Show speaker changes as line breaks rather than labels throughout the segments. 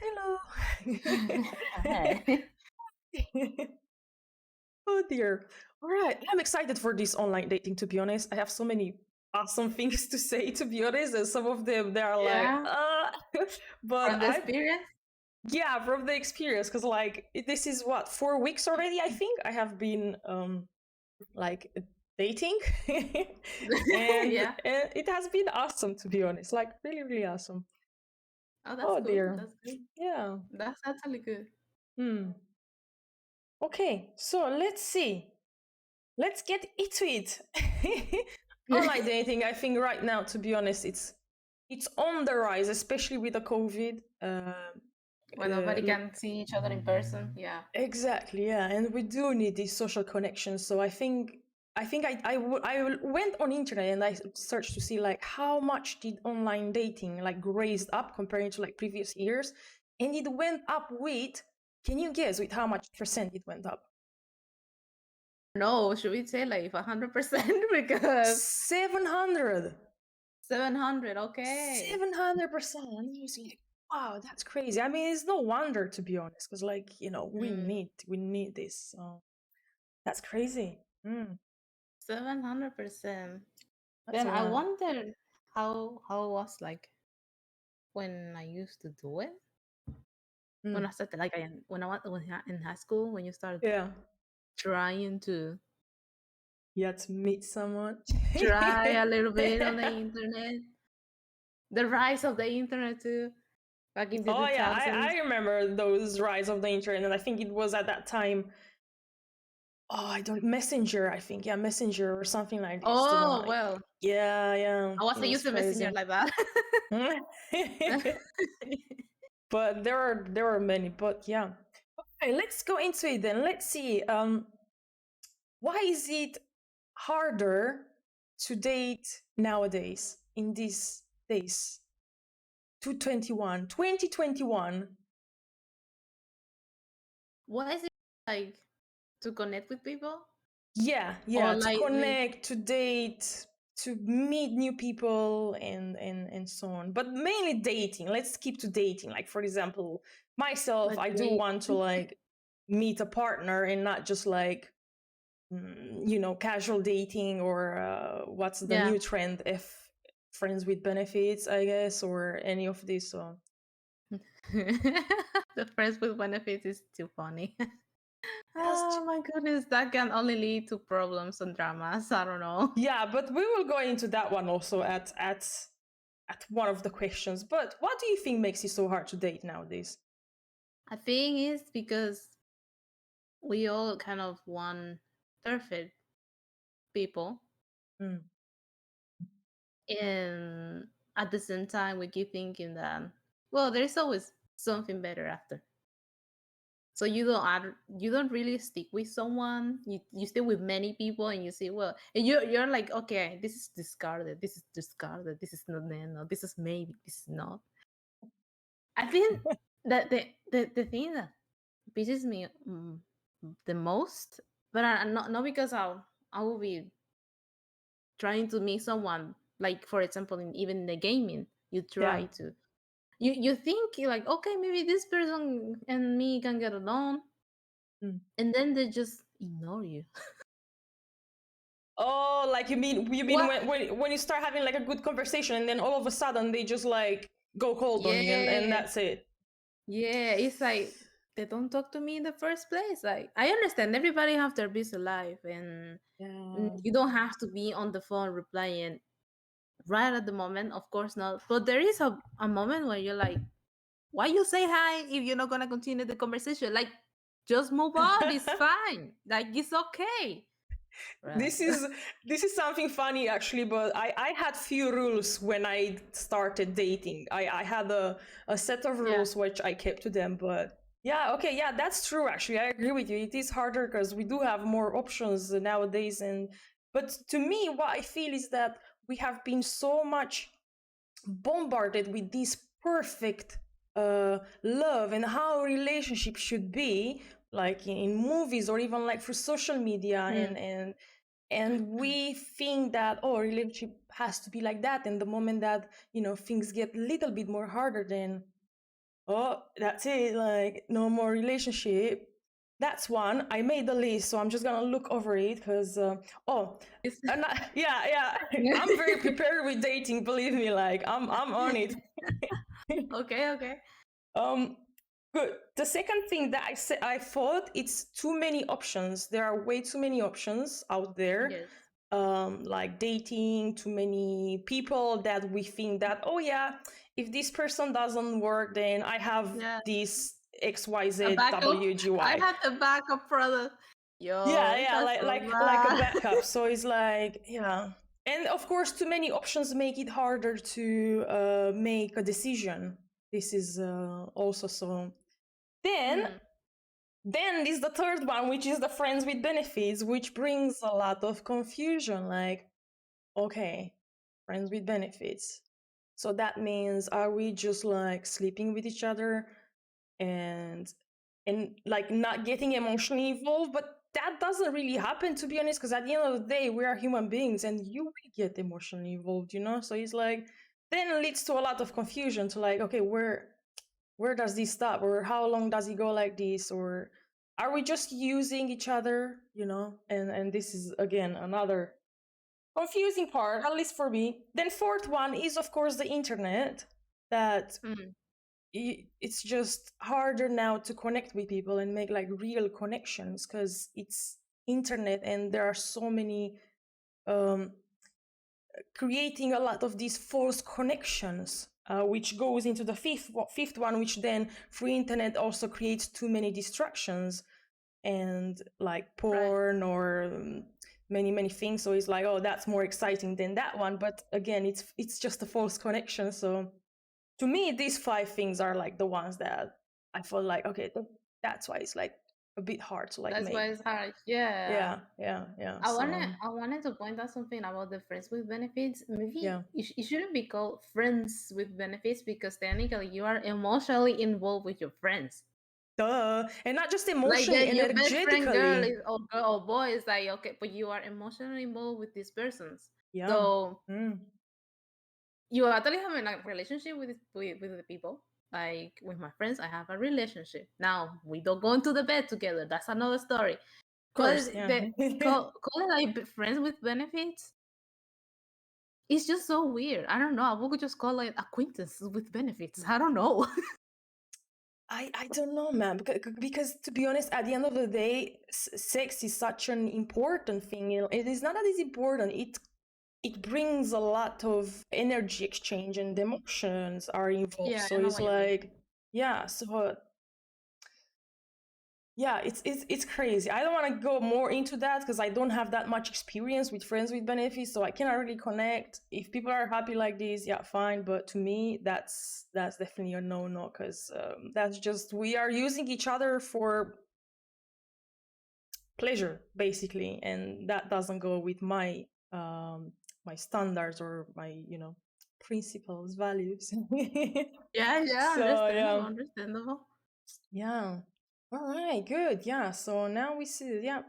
Hello.
Hi.
Oh dear. All right. I'm excited for this online dating, to be honest. I have so many awesome things to say, to be honest. And some of them, they are like,
Yeah,
but
from the experience.
yeah, from the experience, because like, this is what, 4 weeks already, I think. I have been, like, dating. and,
Yeah.
and it has been awesome, to be honest. Like, really, really awesome.
Oh, that's
Oh
good.
dear.
That's good.
Yeah.
That's actually good.
Hmm. Okay, so let's see. Let's get into it. Online dating, I think right now, to be honest, it's on the rise, especially with the COVID.
When nobody can see each other in person. Yeah.
Exactly, yeah, and we do need these social connections. So I went on internet and I searched to see like how much did online dating like raised up comparing to like previous years, and it went up with. Can you guess with how much percent it went up?
No, should we say like 100%? Because
700.
700. Okay.
700%. And you see, wow, that's crazy. I mean, it's no wonder, to be honest, because like we
Mm,
need this. So that's crazy.
700%.
That's
Then
a
I
lot.
wonder how it was like when I used to do it. When I
Mm.
started, like when I was in high school, when you start
Yeah,
trying to
you had to meet someone.
try a little bit on the internet. The rise of the internet too, back in the
Oh yeah, I
2000s.
remember those rise of the internet, and I think it was at that time. Oh, I don't Messenger. I think yeah, Messenger or something like this. The one
Oh,
like
well,
yeah,
I
it
wasn't
was
using Messenger
crazy.
like that.
But there are many. But yeah, okay, let's go into it then. Let's see. Why is it harder to date nowadays in these days? 2021.
What is it like to connect with people? Or
Yeah, to
like
connect, to date, to meet new people, and so on. But mainly dating. Let's keep to dating. Like for example, myself, I do
they
want to like meet a partner and not just like casual dating or what's the
yeah.
new trend, if friends with benefits, I guess, or any of this. So
The friends with benefits is too funny.
that's
Oh my goodness, that can only lead to problems and dramas. I don't know.
yeah, but we will go into that one also at one of the questions. But what do you think makes it so hard to date nowadays?
I think it's because we all kind of want perfect people,
Mm,
and at the same time we keep thinking that, well, there's always something better after. So you don't really stick with someone. You stay with many people, and you say, well, and you're like, okay, this is discarded, this is discarded, this is not, no, this is maybe, this is not. I think that the thing that pisses me the most, but not because I will be trying to meet someone, like for example in even the gaming, you
yeah.
try to, you think you're like, okay, maybe this person and me can get along,
Mm.
and then they just ignore you.
Oh, like you mean
What?
when you start having like a good conversation and then all of a sudden they just like go cold on you and
Yeah,
that's it.
yeah, it's like they don't talk to me in the first place. Like, I understand everybody have their busy life, and
Yeah.
you don't have to be on the phone replying right at the moment, of course not, but there is a moment where you're like, why you say hi if you're not gonna continue the conversation? Like, just move on, it's fine, like it's okay, right?
This is this is something funny actually, but I had few rules when I started dating. I had a set of
Yeah.
rules which I kept to them, but yeah, okay, yeah, that's true actually. I agree with you. It is harder because we do have more options nowadays, and but to me what I feel is that we have been so much bombarded with this perfect love and how a relationship should be, like in movies or even like for social media,
Mm.
and we think that a relationship has to be like that, and the moment that things get a little bit more harder, then oh, that's it. Like, no more relationship. That's one. I made the list, so I'm just gonna look over it because,
It's,
yeah. I'm very prepared with dating. Believe me, like I'm on it.
okay.
Um, good. The second thing that I said, I thought it's too many options. There are way too many options out there.
Yes.
Like dating, too many people that we think that, oh yeah, if this person doesn't work, then I have
Yeah.
this
A
XYZ
backup. I
WGY.
had a backup product.
Yeah,
Yo,
yeah,
that's so
like a
bad.
backup. So it's like, yeah. And of course, too many options make it harder to make a decision. This is also so. Then
Hmm.
then is the third one, which is the friends with benefits, which brings a lot of confusion. Like, okay, friends with benefits. So that means, are we just like sleeping with each other and like not getting emotionally involved? But that doesn't really happen, to be honest, because at the end of the day, we are human beings and you will get emotionally involved, you know? So it's like, then it leads to a lot of confusion to like, okay, where does this stop, or how long does it go like this, or are we just using each other, you know? And this is again another confusing part, at least for me. Then fourth one is of course the internet, that
Mm.
it's just harder now to connect with people and make like real connections because it's internet and there are so many um creating a lot of these false connections, which goes into the fifth one, which then through internet also creates too many distractions and like
Right.
porn or many things. So it's like, oh, that's more exciting than that one. But again, it's just a false connection. So to me, these five things are like the ones that I feel like, okay, that's why it's like a bit hard to like
That's why
make.
it's hard. Yeah.
Yeah.
I
So
wanted to point out something about the friends with benefits.
yeah.
Maybe it shouldn't be called friends with benefits because technically you are emotionally involved with your friends.
Duh. And not just
Like yeah,
emotionally,
your best friend girl
energetically.
is or girl or boy is like okay, but you are emotionally involved with these persons.
Yeah.
So
Mm.
you actually have a relationship with the people. Like with my friends, I have a relationship. Now we don't go into the bed together. That's another story.
Of
But
course, yeah.
the call it like friends with benefits. It's just so weird. I don't know. I would just call it acquaintances with benefits. I don't know.
I don't know, man. Because to be honest, at the end of the day, sex is such an important thing. You know, it is not that it's important. It brings a lot of energy exchange and emotions are involved.
Yeah,
So
I know
it's
what you mean.
like, yeah. So yeah, it's crazy. I don't want to go more into that because I don't have that much experience with friends with benefits, so I cannot really connect. If people are happy like this, yeah, fine. But to me, that's definitely a no because that's just, we are using each other for pleasure basically, and that doesn't go with my standards or my, you know, principles, values.
Yeah,
So
understandable,
yeah.
understandable.
Yeah. All right, good. Yeah. So now we see, yeah.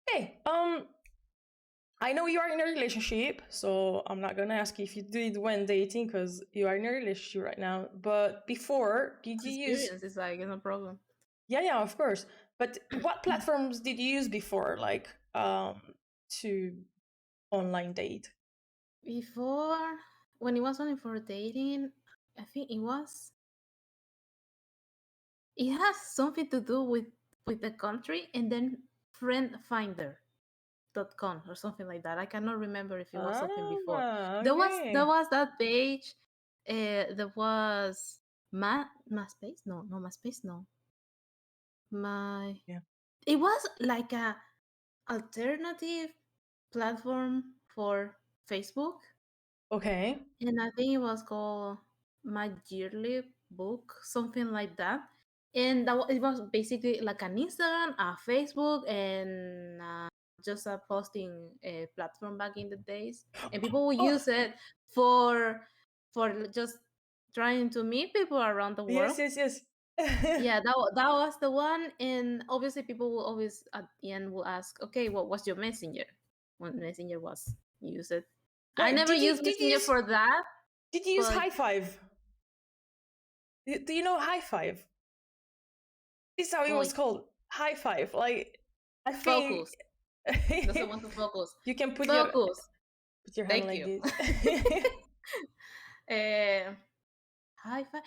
Hey, I know you are in a relationship, so I'm not gonna ask you if you did when dating because you are in a relationship right now. But before, did you use?
Experience is like no problem.
Yeah, of course. But what platforms did you use before, like to online date?
Before, when it was only for dating, I think it has something to do with the country and then friendfinder.com or something like that. I cannot remember if it was something before.
Ah,
There
okay.
was that page. There was MySpace. No, MySpace. No, my.
Yeah.
It was like a alternative platform for Facebook,
Okay.
and I think it was called My Yearly Book, something like that. And it was basically like an Instagram, a Facebook, and just a posting platform back in the days. And people would
Oh,
use it for just trying to meet people around the world.
yes.
Yeah, that was the one. And obviously, people will always at the end will ask, "Okay, what was your messenger?" When messenger was used. I
Wait,
never
did you
used
did you
messenger
use
for that,
did you use
but
high five? Do you know High Five? This is how it
Boy,
was called. High Five. Like, I think
focus. Doesn't want to focus.
you can
Focus.
put your hand
Thank
like
you.
this.
High five.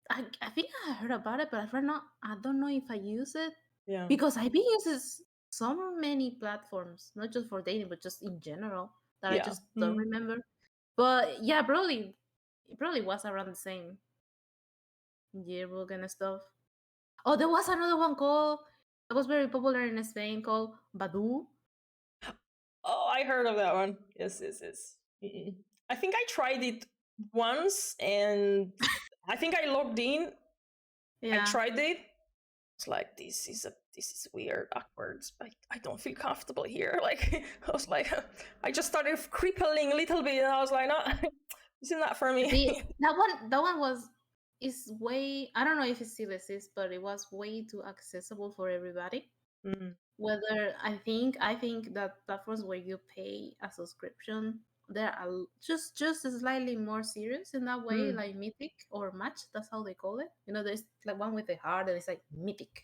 I think I heard about it, but I don't know if I use it
Yeah.
because I've been using so many platforms, not just for dating, but just in general that I
Yeah.
just don't remember. But yeah, probably it probably was around the same yearbook and stuff. Oh, there was another one called that was very popular in Spain called Badu.
Oh, I heard of that one. Yes, yes, yes. I think I tried it once, and I think I logged in. I
Yeah.
tried it. It's like this is weird, awkward. I don't feel comfortable here. Like I was like, I just started crippling a little bit, and I was like, no, this is not for me.
That one was is way, I don't know if it still exists, but it was way too accessible for everybody.
Mm.
Whether I think that platforms where you pay a subscription, they are just slightly more serious in that way,
Mm.
like Mythic or Match. That's how they call it. There's like one with the heart, and it's like Mythic.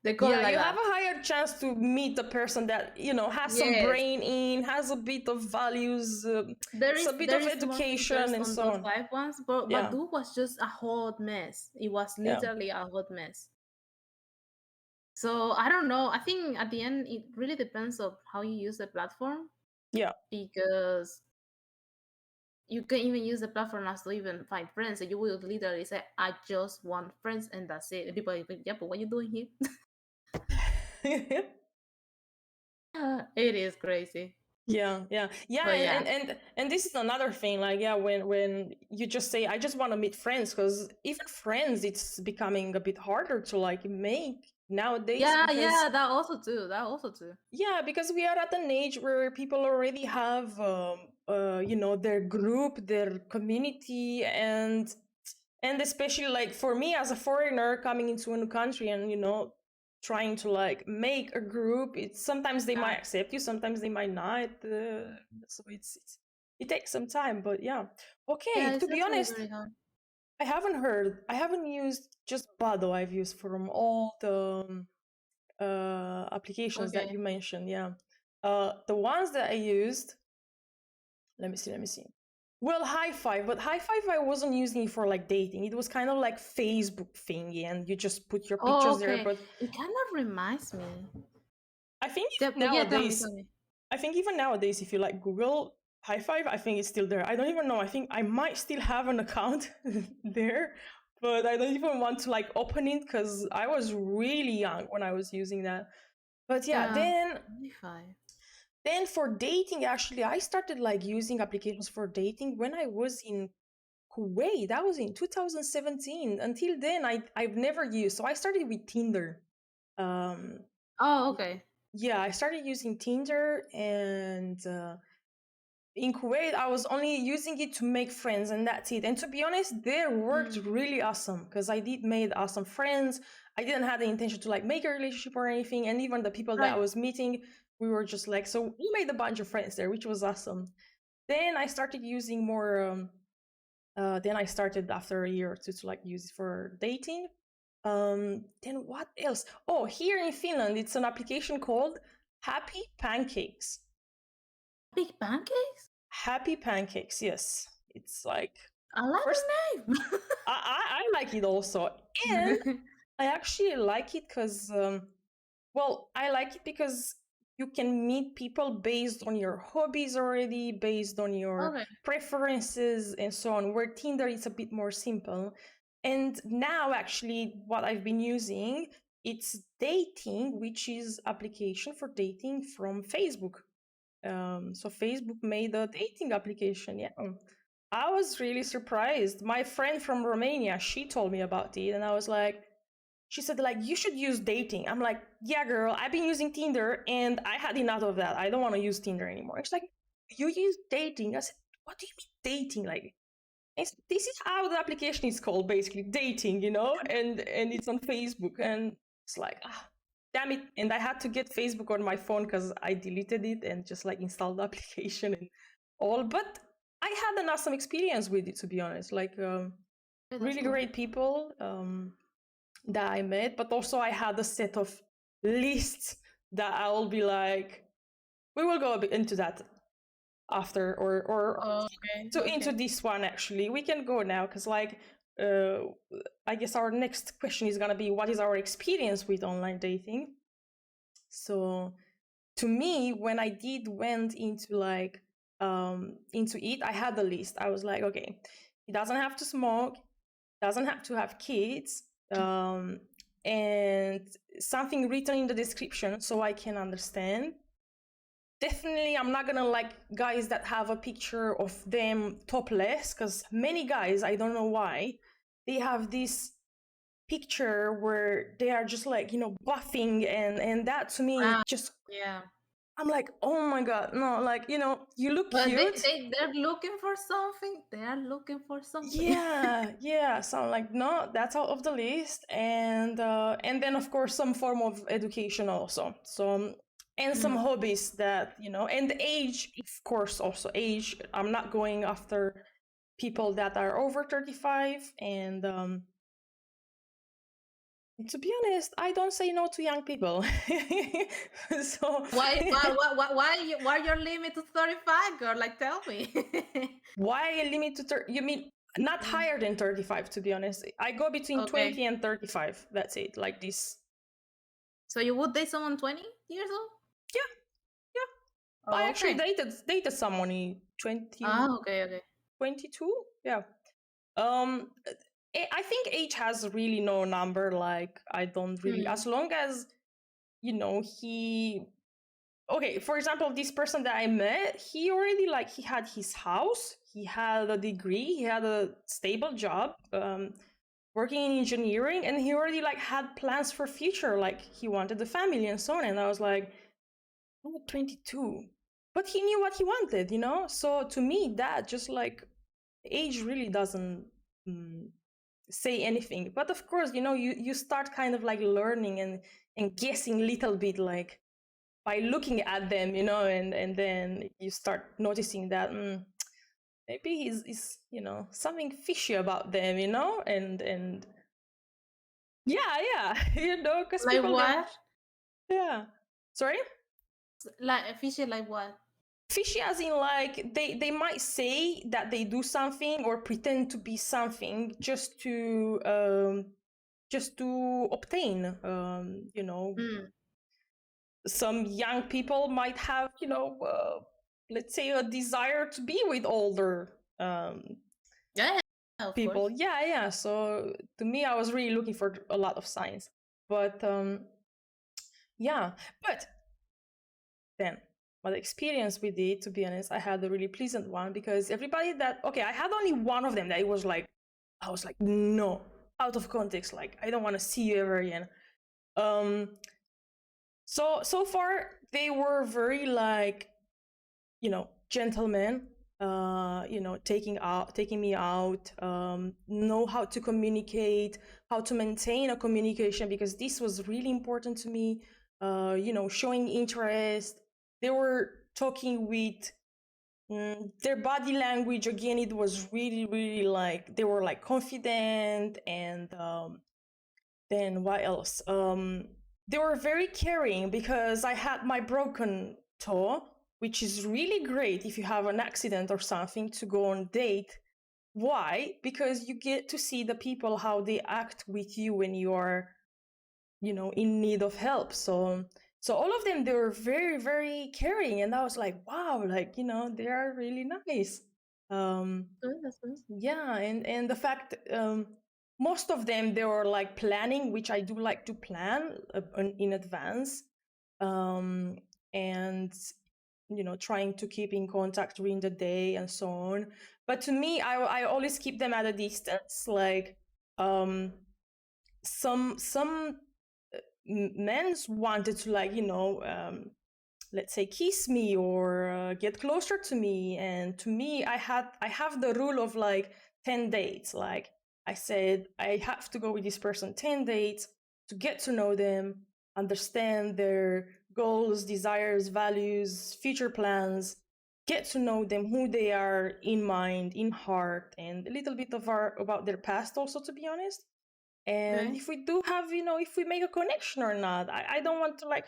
They call it
Yeah,
like
you have
that.
a higher chance to meet the person that has some
Yes,
brain in, has a bit of values,
there
it's a
is
bit
there
of
is more
education
features
and
on
so
those
on.
five ones, but
Yeah,
Badu was just a hot mess. It was
yeah,
literally a hot mess. So I don't know. I think at the end it really depends on how you use the platform,
yeah.
because you can even use the platform as to even find friends. And you will literally say, "I just want friends," and that's it. And people are like, "Yeah, but what are you doing here?" It is crazy,
Yeah, yeah, yeah,
but yeah,
and this is another thing. Like, yeah, when you just say, "I just want to meet friends," because even friends, it's becoming a bit harder to like make nowadays
yeah,
because
yeah. That also too. That also too.
yeah, because we are at an age where people already have their group, their community, and especially like for me as a foreigner coming into a new country and trying to like make a group, it's sometimes they might
Yeah,
accept you, sometimes they might not, so it takes some time, but yeah.
yeah.
Okay, to
It's
be
actually
honest,
very hard.
I haven't used just Bado. I've used from all the applications that
Okay.
you mentioned. Yeah, the ones that I used, let me see. Well, High Five, but High Five I wasn't using it for like dating. It was kind of like Facebook thingy, and you just put your
Oh,
pictures there.
okay.
But
It kind of reminds me.
I think
Yeah,
even
but yeah, tell me,
nowadays,
tell me.
if you like Google High Five, I think it's still there. I don't even know. I think I might still have an account there, but I don't even want to like open it because I was really young when I was using that. But yeah,
Yeah,
then
25.
then for dating, actually, I started like using applications for dating when I was in Kuwait. That was in 2017. Until then, I've never used. So I started with Tinder. Um,
Oh, okay.
yeah, I started using Tinder, and in Kuwait, I was only using it to make friends, and that's it. And to be honest, they worked
Mm,
really awesome because I did made awesome friends. I didn't have the intention to like make a relationship or anything, and even the people that I
right.
was meeting, we were just like, so we made a bunch of friends there, which was awesome. Then I started using more. Then I started after a year or two to like use it for dating. Then what else? Oh, here in Finland, it's an application called Happy Pancakes.
Big pancakes?
Happy Pancakes, yes. It's like
I like
first,
the name.
I like it also, and I actually like it because well, I like it because you can meet people based on your hobbies already, based on your
Okay.
preferences and so on. Where Tinder is a bit more simple. And now actually what I've been using, it's dating, which is application for dating from Facebook. So Facebook made a dating application. Yeah. I was really surprised. My friend from Romania, she told me about it, and I was like, she said like you should use dating. I'm like, yeah, girl, I've been using Tinder and I had enough of that. I don't want to use Tinder anymore. It's like, you use dating. I said, what do you mean dating? Like, this is how the application is called, basically dating, and it's on Facebook, and it's like, damn it. And I had to get Facebook on my phone because I deleted it and just like installed the application and all. But I had an awesome experience with it, to be honest. Like,
Yeah, that's
really
cool.
great people that I met, but also I had a set of lists that I will be like, we will go a bit into that after, or
Okay,
into
okay.
this one actually. We can go now because like uh, I guess our next question is gonna be what is our experience with online dating. So to me, when I did went into like into it, I had the list. I was like, okay, he doesn't have to smoke, doesn't have to have kids, and something written in the description so I can understand. Definitely, I'm not gonna like guys that have a picture of them topless, because many guys, I don't know why, they have this picture where they are just like, buffing, and that to me
Ah,
just,
yeah.
I'm like, oh my god, no, like, you look
But
cute.
they're looking for something. They are looking for something.
Yeah, so I'm like, no, that's out of the list. And then of course some form of education also, so and some
Mm.
hobbies that, and age, of course, also age. I'm not going after people that are over 35. And to be honest, I don't say no to young people. So
Why your limit to 35, girl? Like, tell me.
why a limit to you mean not
Mm.
higher than 35? To be honest, I go between
Okay.
20 and 35. That's it, like this.
So you would date someone 20 years old?
Yeah, yeah. I
Oh,
actually
okay.
dated someone in 20,
Ah, okay, okay.
22. Yeah. Um, I think age has really no number. Like, I don't really,
Mm.
as long as, he, okay, for example, this person that I met, he already, like, he had his house, he had a degree, he had a stable job, working in engineering, and he already like had plans for future, like he wanted a family and so on. And I was like, oh, 22. But he knew what he wanted, So to me, that just like age really doesn't mm, say anything. But of course, you start kind of like learning and guessing a little bit, like by looking at them, and then you start noticing that maybe he's something fishy about them, and yeah, because
Like
people,
what?
yeah. Sorry?
Like fishy, like what?
Fishy as in like they might say that they do something or pretend to be something just to obtain,
Mm.
some young people might have, let's say a desire to be with older
Yeah, yeah, of
people.
course.
Yeah. So to me, I was really looking for a lot of signs. But yeah, but then my experience with it, to be honest, I had a really pleasant one, because everybody that, okay, I had only one of them that it was like, I was like, no, out of context, like I don't want to see you ever again. um so far they were very like, gentlemen, taking me out, know how to communicate, how to maintain a communication, because this was really important to me. Showing interest. They were talking with, their body language. Again, it was really, really like they were like confident. And then what else? They were very caring, because I had my broken toe, which is really great if you have an accident or something to go on date. Why? Because you get to see the people how they act with you when you are, in need of help. So all of them, they were very, very caring, and I was like, wow, like, they are really nice. Um,
Good, that's good.
yeah, and the fact, most of them, they were like planning, which I do like to plan in advance, um, and trying to keep in contact during the day and so on. But to me, I always keep them at a distance. Like, um, some men's wanted to, like, let's say, kiss me or get closer to me. And to me, I have the rule of like 10 dates. Like, I said, I have to go with this person 10 dates to get to know them, understand their goals, desires, values, future plans. get to know them, who they are in mind, in heart, and a little bit of about their past also, to be honest. And
Okay.
if we do have, if we make a connection or not, I don't want to like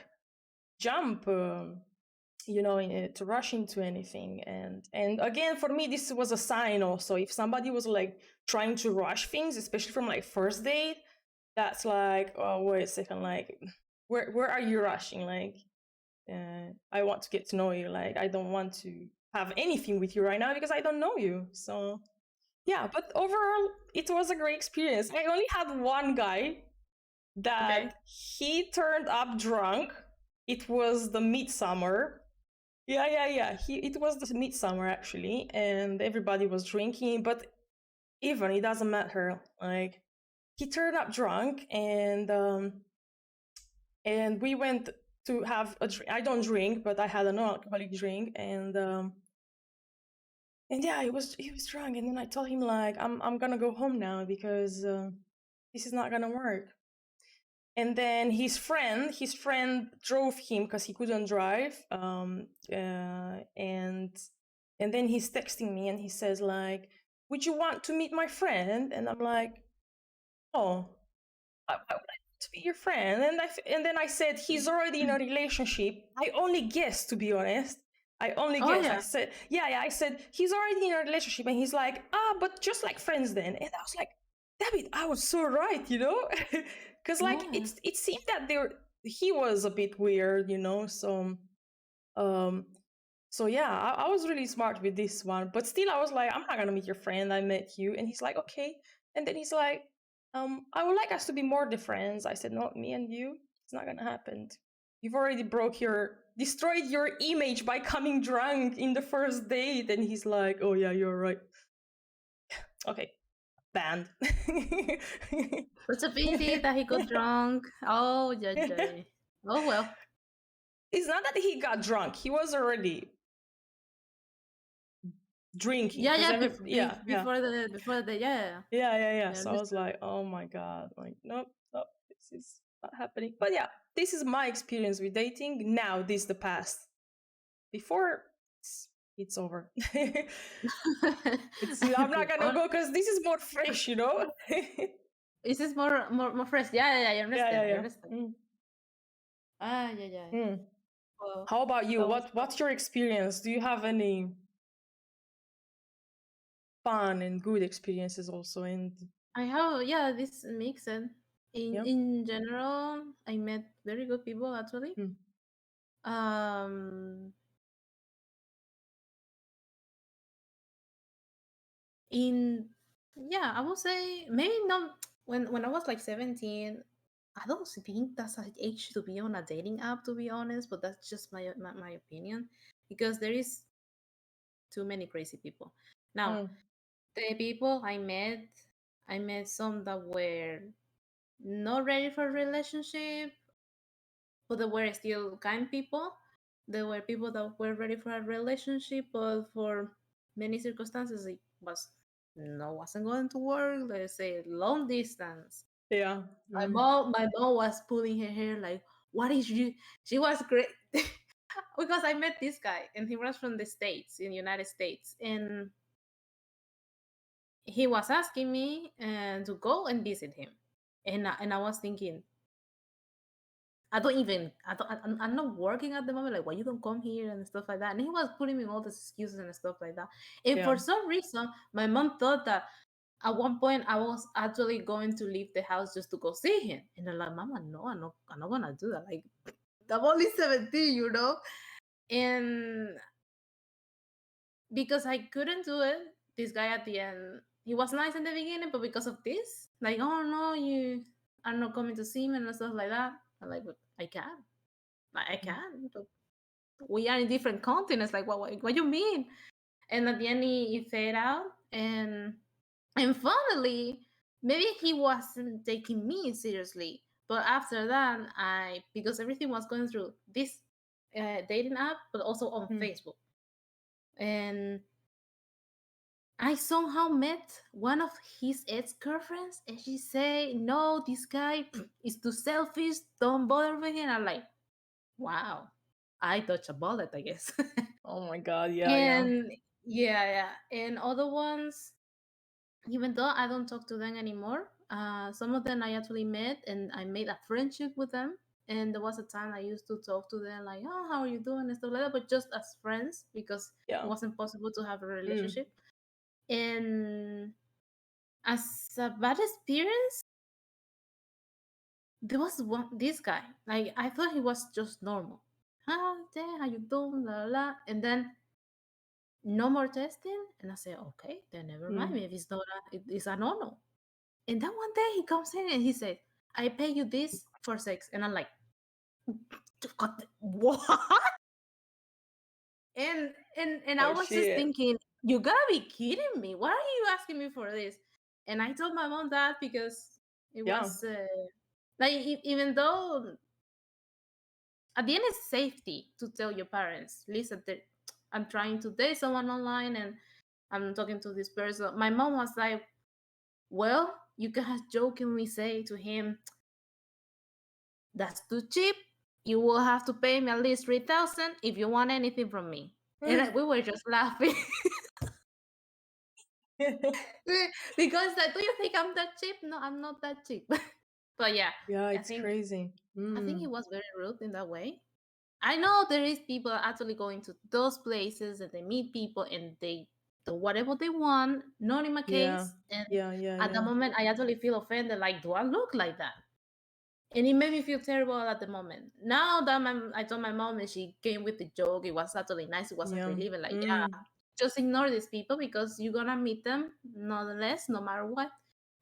jump, to rush into anything. And again, for me, this was a sign also. If somebody was like trying to rush things, especially from like first date, that's like, oh, wait a second, like, where are you rushing? Like, I want to get to know you. Like, I don't want to have anything with you right now because I don't know you. So yeah, but overall, it was a great experience. I only had one guy
Okay.
that he turned up drunk. It was the midsummer. Yeah. It was the midsummer actually, and everybody was drinking. But even it doesn't matter. Like, he turned up drunk, and we went to have a drink. I don't drink, but I had a non-alcoholic drink, and yeah, he was drunk, and then I told him like, I'm gonna go home now because this is not gonna work. And then his friend drove him because he couldn't drive, and then he's texting me and he says like, would you want to meet my friend? And I'm like, oh, I would like to be your friend. And then I said, he's already in a relationship. I only guessed, to be honest. I only
Oh
guessed. I
yeah.
said, yeah. I said, he's already in a relationship. And he's like, but just like friends then. And I was like, damn it, I was so right, Because like
Yeah.
it seemed that he was a bit weird, um, so yeah, I was really smart with this one, but still I was like, I'm not gonna meet your friend. I met you, and he's like, okay, and then he's like, I would like us to be more the friends. I said, not me and you. It's not gonna happen. You've already destroyed your image by coming drunk in the first date. And he's like, oh yeah, you're right. Okay, banned.
Such a pity that he got drunk. Oh, yeah. Oh well.
It's not that he got drunk. He was already drinking
Yeah,
because
yeah.
yeah, yeah.
Before the yeah.
Yeah.
I
So I was
understand.
like, oh my God, like, nope, this is not happening. But yeah, this is my experience with dating. Now, this is the past. Before, it's over. I'm not gonna
Before.
go because this is more fresh,
Is this more fresh? Yeah. I understand. I
Yeah.
understand.
Mm,
Ah, yeah.
mm.
Well,
How about you?
that was
What's your experience? Do you have any fun and good experiences also? And
I have, yeah, this mix it.
yeah,
In general, I met very good people actually.
mm,
Um, in yeah, I would say maybe not when I was like 17. I don't think that's an age to be on a dating app, to be honest, but that's just my opinion because there is too many crazy people. Now,
mm,
the people I met some that were not ready for a relationship, but they were still kind people. There were people that were ready for a relationship, but for many circumstances, it wasn't going to work. Let's say long distance.
yeah, mm,
My mom was pulling her hair like, "What is you?" She was great because I met this guy and he was from the states, in the United States, and he was asking me to go and visit him, and I was thinking, I'm not working at the moment. Like, why you don't come here and stuff like that? And he was putting me all these excuses and stuff like that. And
yeah,
for some reason, my mom thought that at one point I was actually going to leave the house just to go see him. And I'm like, Mama, no, I'm not gonna do that. Like, I'm only 17, you know? And because I couldn't do it, this guy at the end, he was nice in the beginning, but because of this, like, oh no, you are not coming to see me and stuff like that. I'm like, but I can. I
mm,
can. But we are in different continents. Like, what you mean? And at the end, he fade out, and finally, maybe he wasn't taking me seriously. But after that, because everything was going through this dating app, but also on
mm.
Facebook, and I somehow met one of his ex girlfriends, and she said, "No, this guy is too selfish. Don't bother with him." I'm like, wow. I dodged a bullet, I guess.
Oh my God. Yeah. Yeah.
And yeah, and other ones, even though I don't talk to them anymore, some of them I actually met and I made a friendship with them. And there was a time I used to talk to them like, "Oh, how are you doing?" and stuff like that, but just as friends because it
Yeah.
wasn't possible to have a
Mm.
relationship. And as a bad experience, there was one this guy. Like I thought he was just normal. Hi, there, how you doing? La la la. And then no more testing. And I said, okay, then never mind.
Mm.
Maybe it's not it's a no-no. And then one day he comes in and he said, I pay you this for sex. And I'm like, what? And I
Oh
was just
shit.
thinking, you gotta be kidding me. Why are you asking me for this? And I told my mom that because it
Yeah.
was like even though at the end it's safety to tell your parents, listen, I'm trying to date someone online and I'm talking to this person. My mom was like, well, you can jokingly say to him, that's too cheap. You will have to pay me at least 3,000 if you want anything from me. And we were just laughing because like, do you think I'm that cheap? No, I'm not that cheap. But yeah,
Yeah,
I
it's
think
crazy.
I think he
Mm.
was very rude in that way. I know there is people actually going to those places and they meet people and they do whatever they want. Not in my
Yeah.
case. And
Yeah. Yeah.
at the
Yeah.
moment, I actually feel offended. Like, do I look like that? And it made me feel terrible at the moment. Now that I told my mom and she came with the joke, it was actually nice. It was a
Yeah.
relief. Like, yeah,
Mm.
just ignore these people because you're gonna meet them nonetheless, no matter what.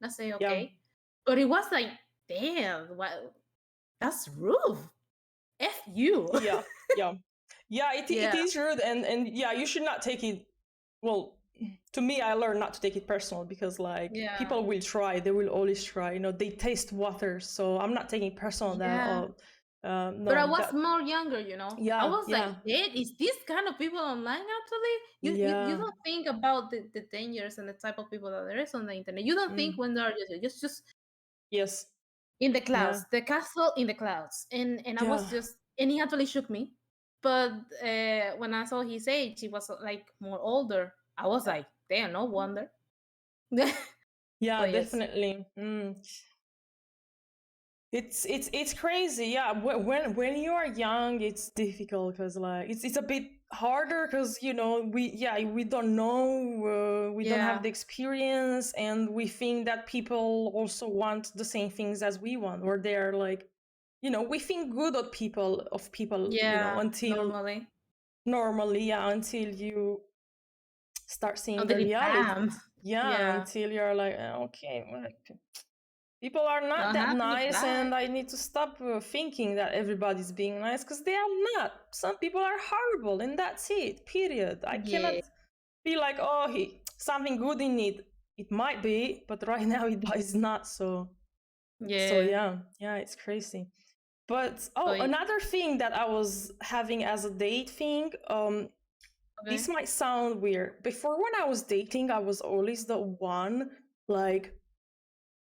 I say
Yeah.
okay, but it was like, damn, what? That's rude. F you.
Yeah. Yeah. Yeah. It
Yeah,
is rude, and yeah, you should not take it. Well, to me, I learned not to take it personal because like
yeah,
people will try. They will always try. You know, they taste water, so I'm not taking it personal that
yeah.
oh,
But I
no,
was
that
more younger, you know. I
yeah,
was like,
yeah,
"Dad, is this kind of people online actually?" You
yeah,
don't think about the dangers and the type of people that there is on the internet. You don't think
mm,
when they're just
yes,
in the
yeah,
clouds, the castle in the clouds. And I was
yeah,
just, and he actually shook me. But when I saw his age, he was like more older. I was like, damn, no wonder.
yeah,
But yes,
definitely. It's crazy, yeah. When you are young, it's difficult because like it's a bit harder because you know we don't know, we don't have
yeah,
the experience, and we think that people also want the same things as we want, or they're like, you know, we think good of people, you know,
yeah,
until
normally.
normally, yeah, until you start seeing the
Until it
reality,
bam.
yeah,
Yeah.
until you're like, okay, well, people are not that
Till it
nice,
black.
and I need to stop thinking that everybody's being nice because they are not. Some people are horrible, and that's it. Period. I
Yeah.
cannot be like, oh, something good in it. It might be, but right now it is not. So
Yeah.
yeah, yeah, it's crazy. But oh,
But
another thing that I was having as a date thing. This
okay.
might sound weird. Before, when I was dating, I was always the one like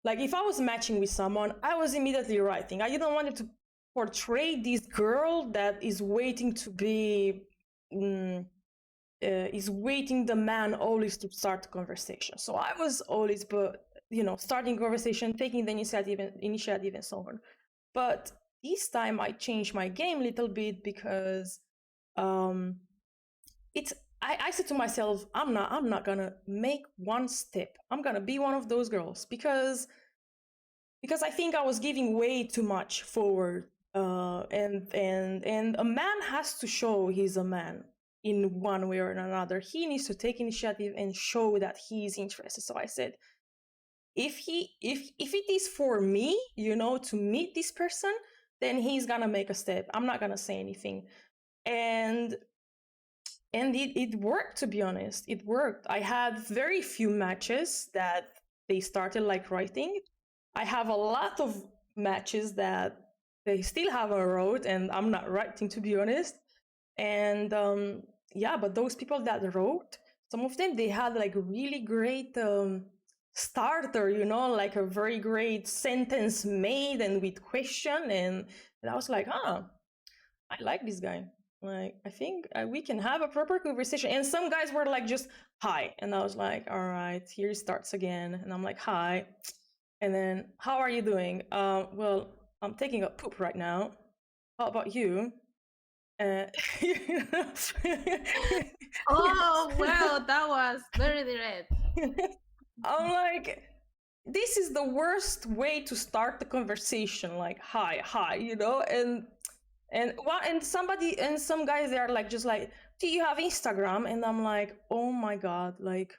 if I was matching with someone, I was immediately writing. I didn't want to portray this girl that is waiting to be, is waiting the man always to start the conversation. So I was always, but you know, starting conversation, taking the initiative, and so on. But this time I changed my game a little bit because um, it's. I said to myself, I'm not gonna make one step. I'm gonna be one of those girls because I think I was giving way too much forward. And a man has to show he's a man in one way or another. He needs to take initiative and show that he is interested. So I said, if it is for me, you know, to meet this person, then he's gonna make a step. I'm not gonna say anything. And it worked, to be honest. It worked. I had very few matches that they started like writing. I have a lot of matches that they still haven't wrote, and I'm not writing, to be honest. And yeah, but those people that wrote, some of them, they had like really great starter, you know, like a very great sentence made and with question, and I was like, I like this guy. Like, I think we can have a proper conversation. And some guys were like, just hi. And I was like, all right, here it starts again. And I'm like, hi. And then, how are you doing? Well, I'm taking a poop right now. How about you?
Oh, well, that was very direct.
I'm like, this is the worst way to start the conversation. Like, hi, and somebody and some guys they are like, just like, do you have Instagram? And I'm like, oh my god, like,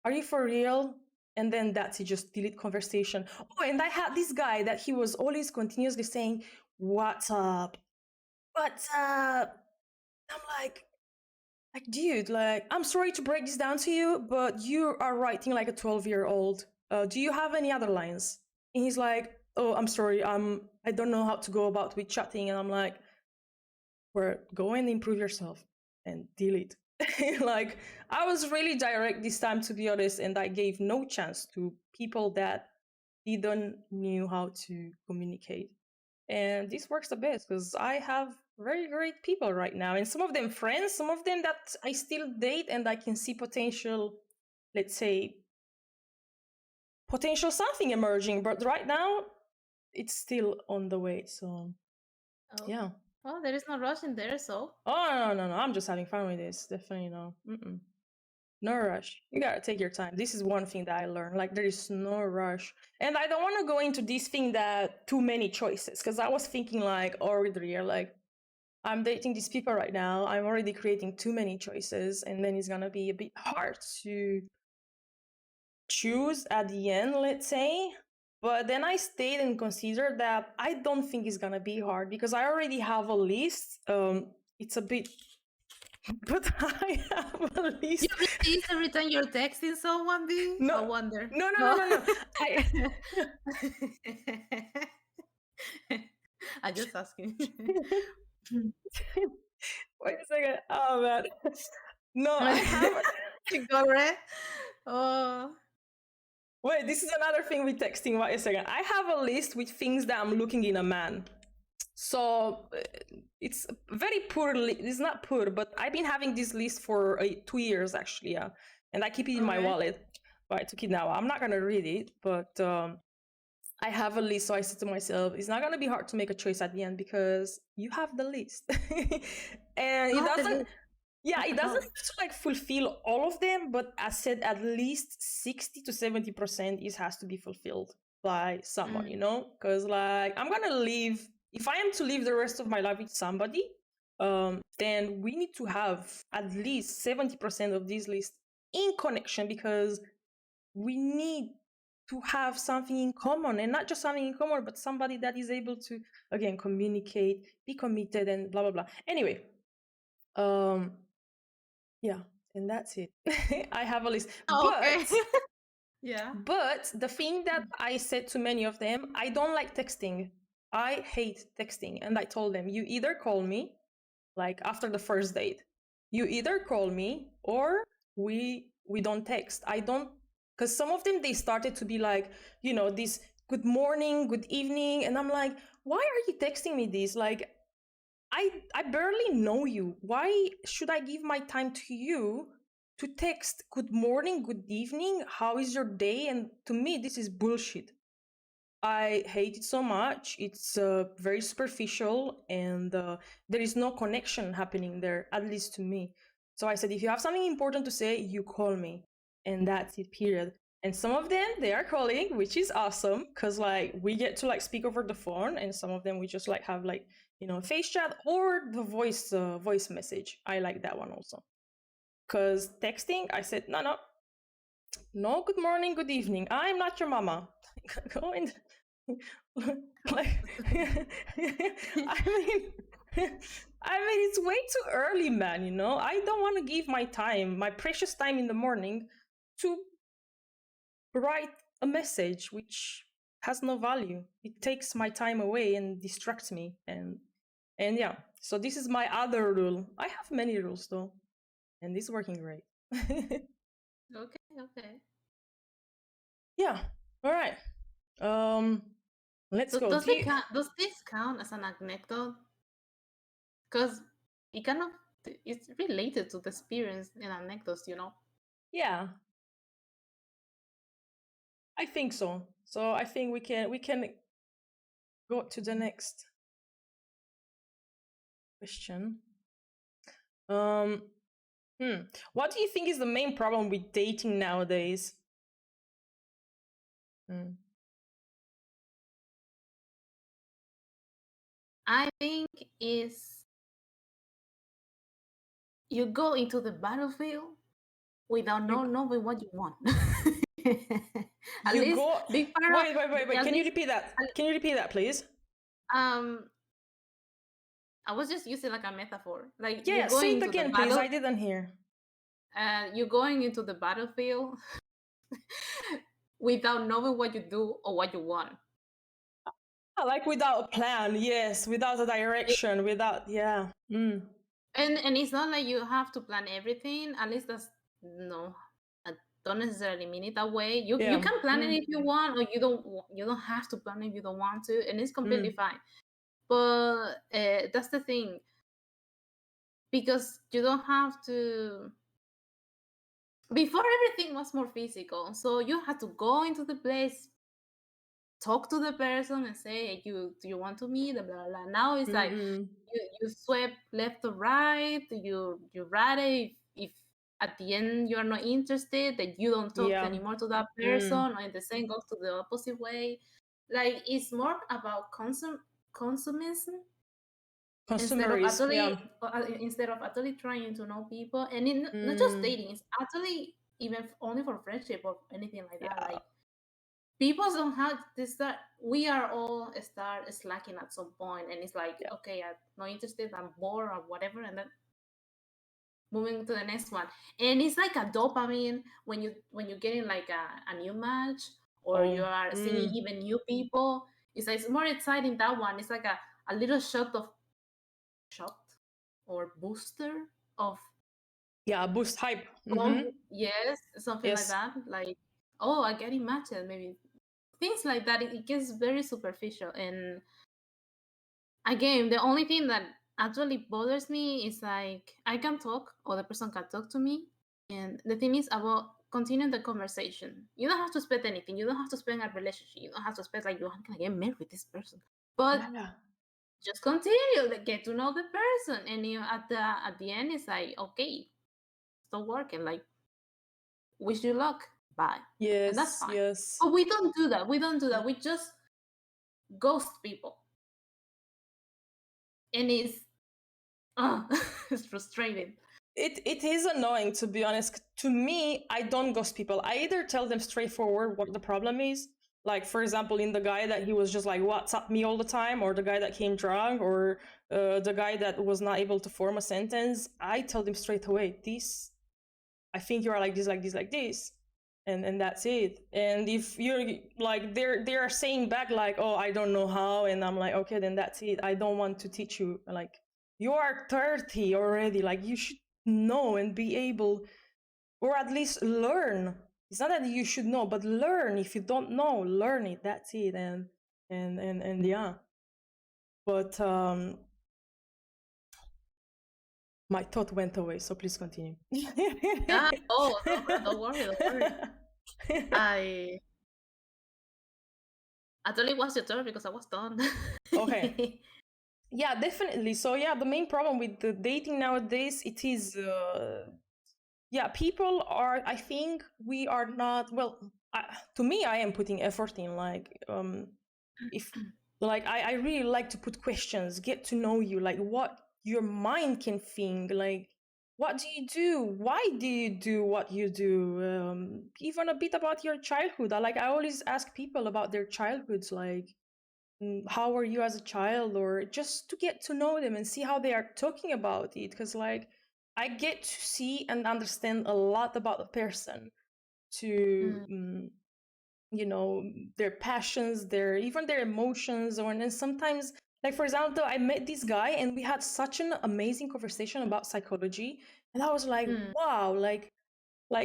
are you for real? And then that's it, just delete conversation. Oh, and I had this guy that he was always continuously saying, what's up? What's up? I'm like, dude, like, I'm sorry to break this down to you, but you are writing like a 12-year-old. Do you have any other lines? And he's like, oh, I'm sorry, I don't know how to go about with chatting. And I'm like, well, go and improve yourself and delete. Like, I was really direct this time, to be honest, and I gave no chance to people that didn't knew how to communicate. And this works the best because I have very great people right now, and some of them friends, some of them that I still date, and I can see potential, let's say, potential something emerging. But right now, it's still on the way. So,
Oh.
yeah.
Well, there is no rush in there, so.
Oh, no. I'm just having fun with this. Definitely no. No rush. You gotta take your time. This is one thing that I learned. Like, there is no rush. And I don't want to go into this thing that too many choices, because I was thinking like, already, like, I'm dating these people right now. I'm already creating too many choices, and then it's gonna be a bit hard to choose at the end, let's say. But then I stayed and considered that I don't think it's gonna be hard because I already have a list. It's a bit, but I have a list.
You read this every time you're texting someone, B?
No,
I wonder.
no.
I'm just asking.
Wait a second. Oh man. No, I haven't.
You got it? Oh.
Wait, this is another thing with texting. Wait a second. I have a list with things that I'm looking in a man. So it's very poorly. It's not poor, but I've been having this list for 2 years actually. Yeah, and I keep it in my wallet. But I took it now. I'm not gonna read it, but I have a list. So I said to myself, it's not gonna be hard to make a choice at the end because you have the list, and it doesn't. Yeah, it doesn't like fulfill all of them, but I said at least 60 to 70% is has to be fulfilled by someone, you know? Because like I'm gonna live, if I am to live the rest of my life with somebody, then we need to have at least 70% of this list in connection because we need to have something in common, and not just something in common, but somebody that is able to again communicate, be committed, and blah blah blah. Anyway, yeah, and that's it. I have a list.
Okay.
But
yeah.
But the thing that I said to many of them, I don't like texting. I hate texting. And I told them, you either call me, like after the first date, you either call me or we don't text. I don't, because some of them they started to be like, you know, this good morning, good evening, and I'm like, why are you texting me this? Like, I barely know you. Why should I give my time to you to text good morning, good evening, how is your day? And to me, this is bullshit. I hate it so much. It's very superficial, and there is no connection happening there, at least to me. So I said, if you have something important to say, you call me, and that's it. Period. And some of them they are calling, which is awesome, because like we get to like speak over the phone, and some of them we just like have like, you know, face chat or the voice message. I like that one also. Because texting, I said, no, good morning, good evening. I'm not your mama. Go and like, I mean, it's way too early, man. You know, I don't want to give my time, my precious time in the morning, to write a message which has no value. It takes my time away and distracts me. And yeah, so this is my other rule. I have many rules though, and this is working great.
Okay.
Yeah. All right. Let's go.
Does this count as an anecdote? Because it kind of it's related to the experience and anecdotes, you know.
Yeah, I think so. So I think we can go to the next question. Um, what do you think is the main problem with dating nowadays?
I think is you go into the battlefield without
You
knowing what you want. At
you
least
go.
big part of
Wait.
at
Can you
least
repeat that? Can you repeat that, please?
um I was just using like a metaphor. Like you're
Yeah, say
going
it
into the
again, please.
battle,
I didn't hear.
you're going into the battlefield without knowing what you do or what you want.
Like without a plan, yes, without a direction, without yeah.
And it's not like you have to plan everything. At least that's no. I don't necessarily mean it that way. You
Yeah.
can plan it if you want, or you don't have to plan it if you don't want to, and it's completely fine. But that's the thing, because you don't have to. Before everything was more physical, so you had to go into the place, talk to the person, and say, hey, do you want to meet? Blah blah blah. Now it's like you swipe left or right. You write it if at the end you're not interested, that you don't talk
Yeah.
anymore to that person, or the same goes to the opposite way. Like it's more about consumism
Consumerism, yeah.
instead of actually trying to know people, and not just dating. It's actually even only for friendship or anything like that.
Yeah.
Like people don't have this start. We are all start slacking at some point, and it's like,
Yeah.
okay, I'm not interested, I'm bored or whatever, and then moving to the next one. And it's like a dopamine when you're getting like a new match, or you
Oh.
are seeing even new people. It's like it's more exciting, that one. It's like a little shot or booster of
Yeah, boost hype.
yes, something like
Yes.
that. Like, oh, I get matches, maybe things like that. It gets very superficial. And again, the only thing that actually bothers me is like I can talk, or the person can talk to me, and the thing is about continuing the conversation. You don't have to expect anything. You don't have to spend a relationship. You don't have to expect like you're gonna get married with this person, but
Yeah.
just continue to get to know the person. And you at the end, it's like, okay, stop working. Like, wish you luck, bye, and that's
Yes,
fine.
yes.
But we don't do that. We don't do that. We just ghost people, and it's it's frustrating.
It is annoying, to be honest. To me, I don't ghost people. I either tell them straightforward what the problem is. Like, for example, in the guy that he was just like WhatsApp me all the time, or the guy that came drunk, or the guy that was not able to form a sentence. I tell them straight away, this, I think you are like this, like this, like this, and that's it. And if you're like they're saying back like, oh, I don't know how, and I'm like, okay, then that's it. I don't want to teach you. Like, you are 30 already. Like, you should know and be able, or at least learn. It's not that you should know, but learn. If you don't know, learn it. That's it. And yeah. But my thought went away, so please continue.
Yeah. Oh, no, don't worry, don't worry. I I thought it was your turn because I was done.
Okay. Yeah, definitely. So yeah, the main problem with the dating nowadays, it is yeah, people are, I think we are not, well, to me, I am putting effort in, like if like I really like to put questions, get to know you, like what your mind can think, like what do you do, why do you do what you do, even a bit about your childhood. I always ask people about their childhoods, like how were you as a child, or just to get to know them and see how they are talking about it, because like I get to see and understand a lot about the person, to you know, their passions, their even their emotions. Or and then sometimes, like for example, I met this guy and we had such an amazing conversation about psychology, and I was like, wow, like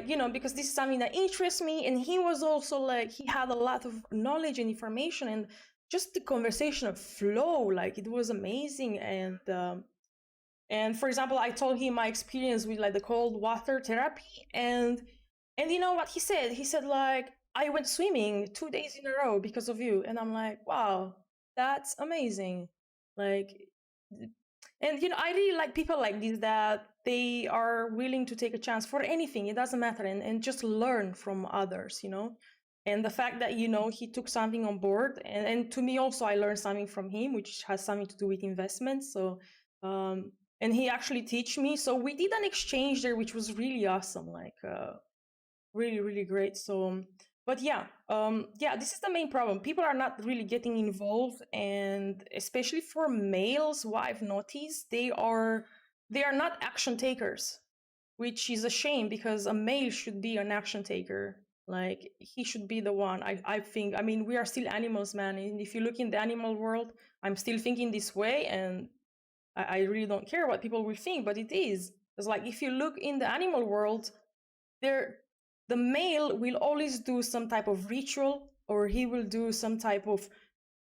you know, because this is something that interests me, and he was also like, he had a lot of knowledge and information, and just the conversation flow, like it was amazing. And And for example, I told him my experience with like the cold water therapy, and you know what he said? He said like, I went swimming 2 days in a row because of you. And I'm like, wow, that's amazing. Like, and I really like people like this, that they are willing to take a chance for anything. It doesn't matter, and just learn from others. And the fact that, he took something on board, and to me also, I learned something from him, which has something to do with investments. So, and he actually teach me. So we did an exchange there, which was really awesome. Like, really, really great. So, but yeah, this is the main problem. People are not really getting involved, and especially for males, what I've noticed, they are not action takers, which is a shame, because a male should be an action taker. Like, he should be the one. I think. I mean, we are still animals, man. And if you look in the animal world, I'm still thinking this way, and I really don't care what people will think, but it is. It's like, if you look in the animal world, there the male will always do some type of ritual, or he will do some type of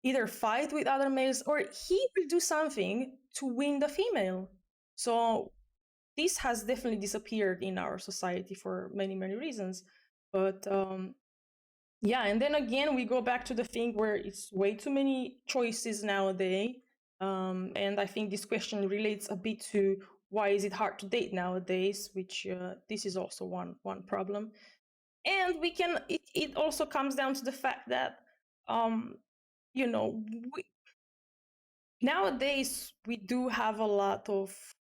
either fight with other males, or he will do something to win the female. So this has definitely disappeared in our society for many, many reasons. But yeah, and then again, we go back to the thing where it's way too many choices nowadays. And I think this question relates a bit to why is it hard to date nowadays, which this is also one problem. And it also comes down to the fact that, you know we, nowadays we do have a lot of,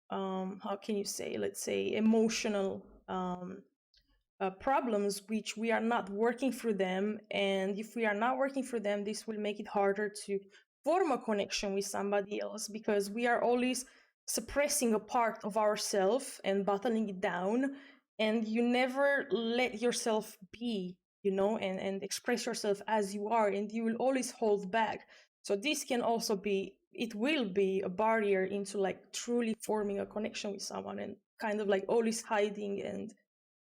how can you say, let's say, emotional problems, which we are not working through them. And if we are not working through them, this will make it harder to form a connection with somebody else, because we are always suppressing a part of ourselves and bottling it down. And you never let yourself be, and express yourself as you are, and you will always hold back. So this can also be, it will be a barrier into like truly forming a connection with someone, and kind of like always hiding.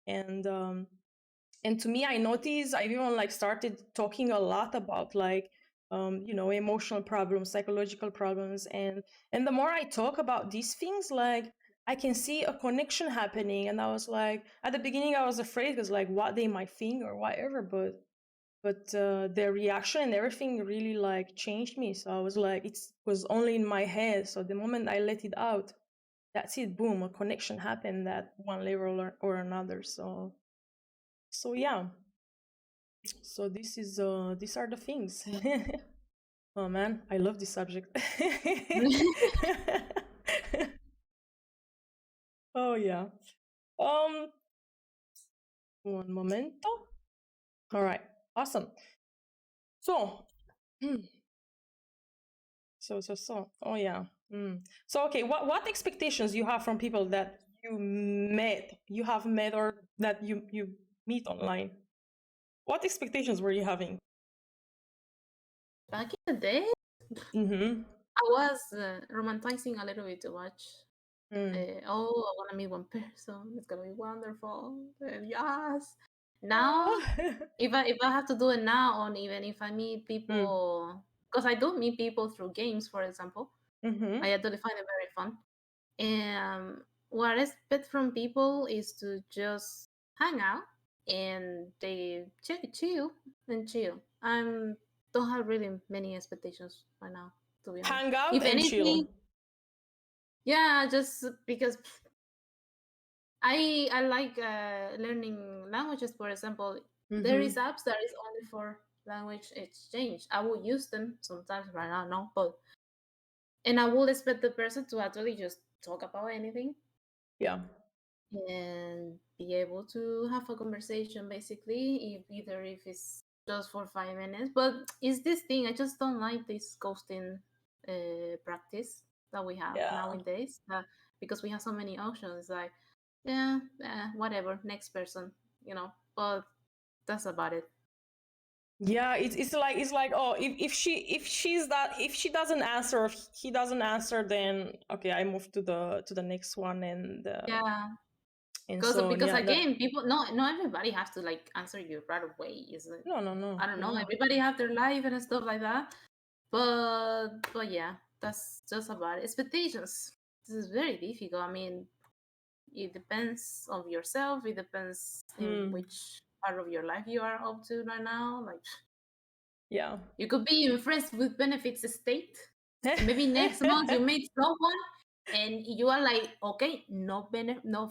And to me, I noticed I've even like started talking a lot about like, emotional problems, psychological problems. And the more I talk about these things, like, I can see a connection happening. And I was like, at the beginning I was afraid, because like what they might think or whatever, but their reaction and everything really like changed me. So I was like, it was only in my head. So the moment I let it out, that's it, boom, a connection happened at one level or another. So yeah, so these are the things. Oh man, I love this subject. Oh yeah. um One momento. All right, awesome. So oh yeah. So okay, what expectations you have from people that you have met, or that you meet online? What expectations were you having?
Back in the day,
Mm-hmm.
I was romanticizing a little bit too much.
Mm.
Oh, I want to meet one person. It's gonna be wonderful. And yes. Now,
Oh.
if I have to do it now, or even if I meet
Mm.
people, because I do meet people through games, for example,
Mm-hmm.
I actually find it very fun. And what I expect from people is to just hang out and they chill and chill. I don't have really many expectations right now, to be honest.
Hang out
If
and chill.
anything, yeah, just because I like learning languages. For example, there is
Mm-hmm.
apps that is only for language exchange. I will use them sometimes, right now, no, but and I will expect the person to actually just talk about anything
Yeah.
and be able to have a conversation, basically, if either if it's just for 5 minutes. But it's this thing, I just don't like this ghosting practice that we have
Yeah.
nowadays, because we have so many options, like, yeah, whatever, next person, but that's about it.
Yeah, it's like, oh, if she doesn't answer, or if he doesn't answer, then okay, I move to the next one.
Yeah,
And
because
so
because
yeah, that,
again, people, not everybody has to like answer you right away, isn't it?
no, no, no,
I don't know,
no.
everybody have their life and stuff like that. But yeah, that's just about it. Expectations. this is very difficult. I mean, it depends on yourself. It depends in which part of your life you are up to right now. Like,
Yeah.
you could be in friends with benefits state, and maybe next month you meet someone, and you are like, okay, no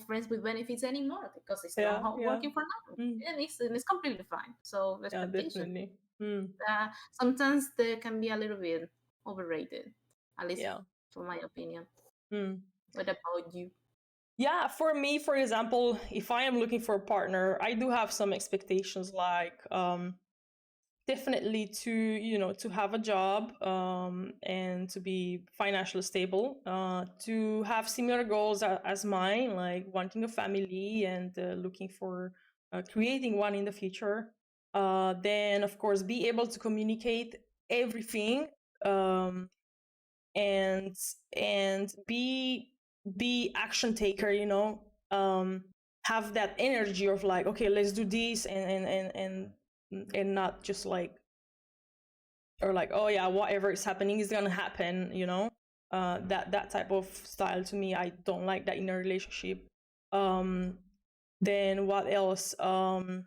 friends with benefits anymore because it's
Yeah,
not
yeah.
working for now,
Mm.
and it's completely fine. So
Yeah,
expectation.
definitely. Mm.
Sometimes they can be a little bit overrated, at least
Yeah.
for my opinion.
Mm.
What about you?
Yeah, for me, for example, if I am looking for a partner, I do have some expectations, like definitely to, you know, to have a job, and to be financially stable, to have similar goals as mine, like wanting a family and looking for creating one in the future. Then of course be able to communicate everything, um, and be action taker, you know, have that energy of like, okay, let's do this, and not just like, or like, oh yeah, whatever is happening is gonna happen, you know. That type of style, to me, I don't like that in a relationship. um then what else? Hmm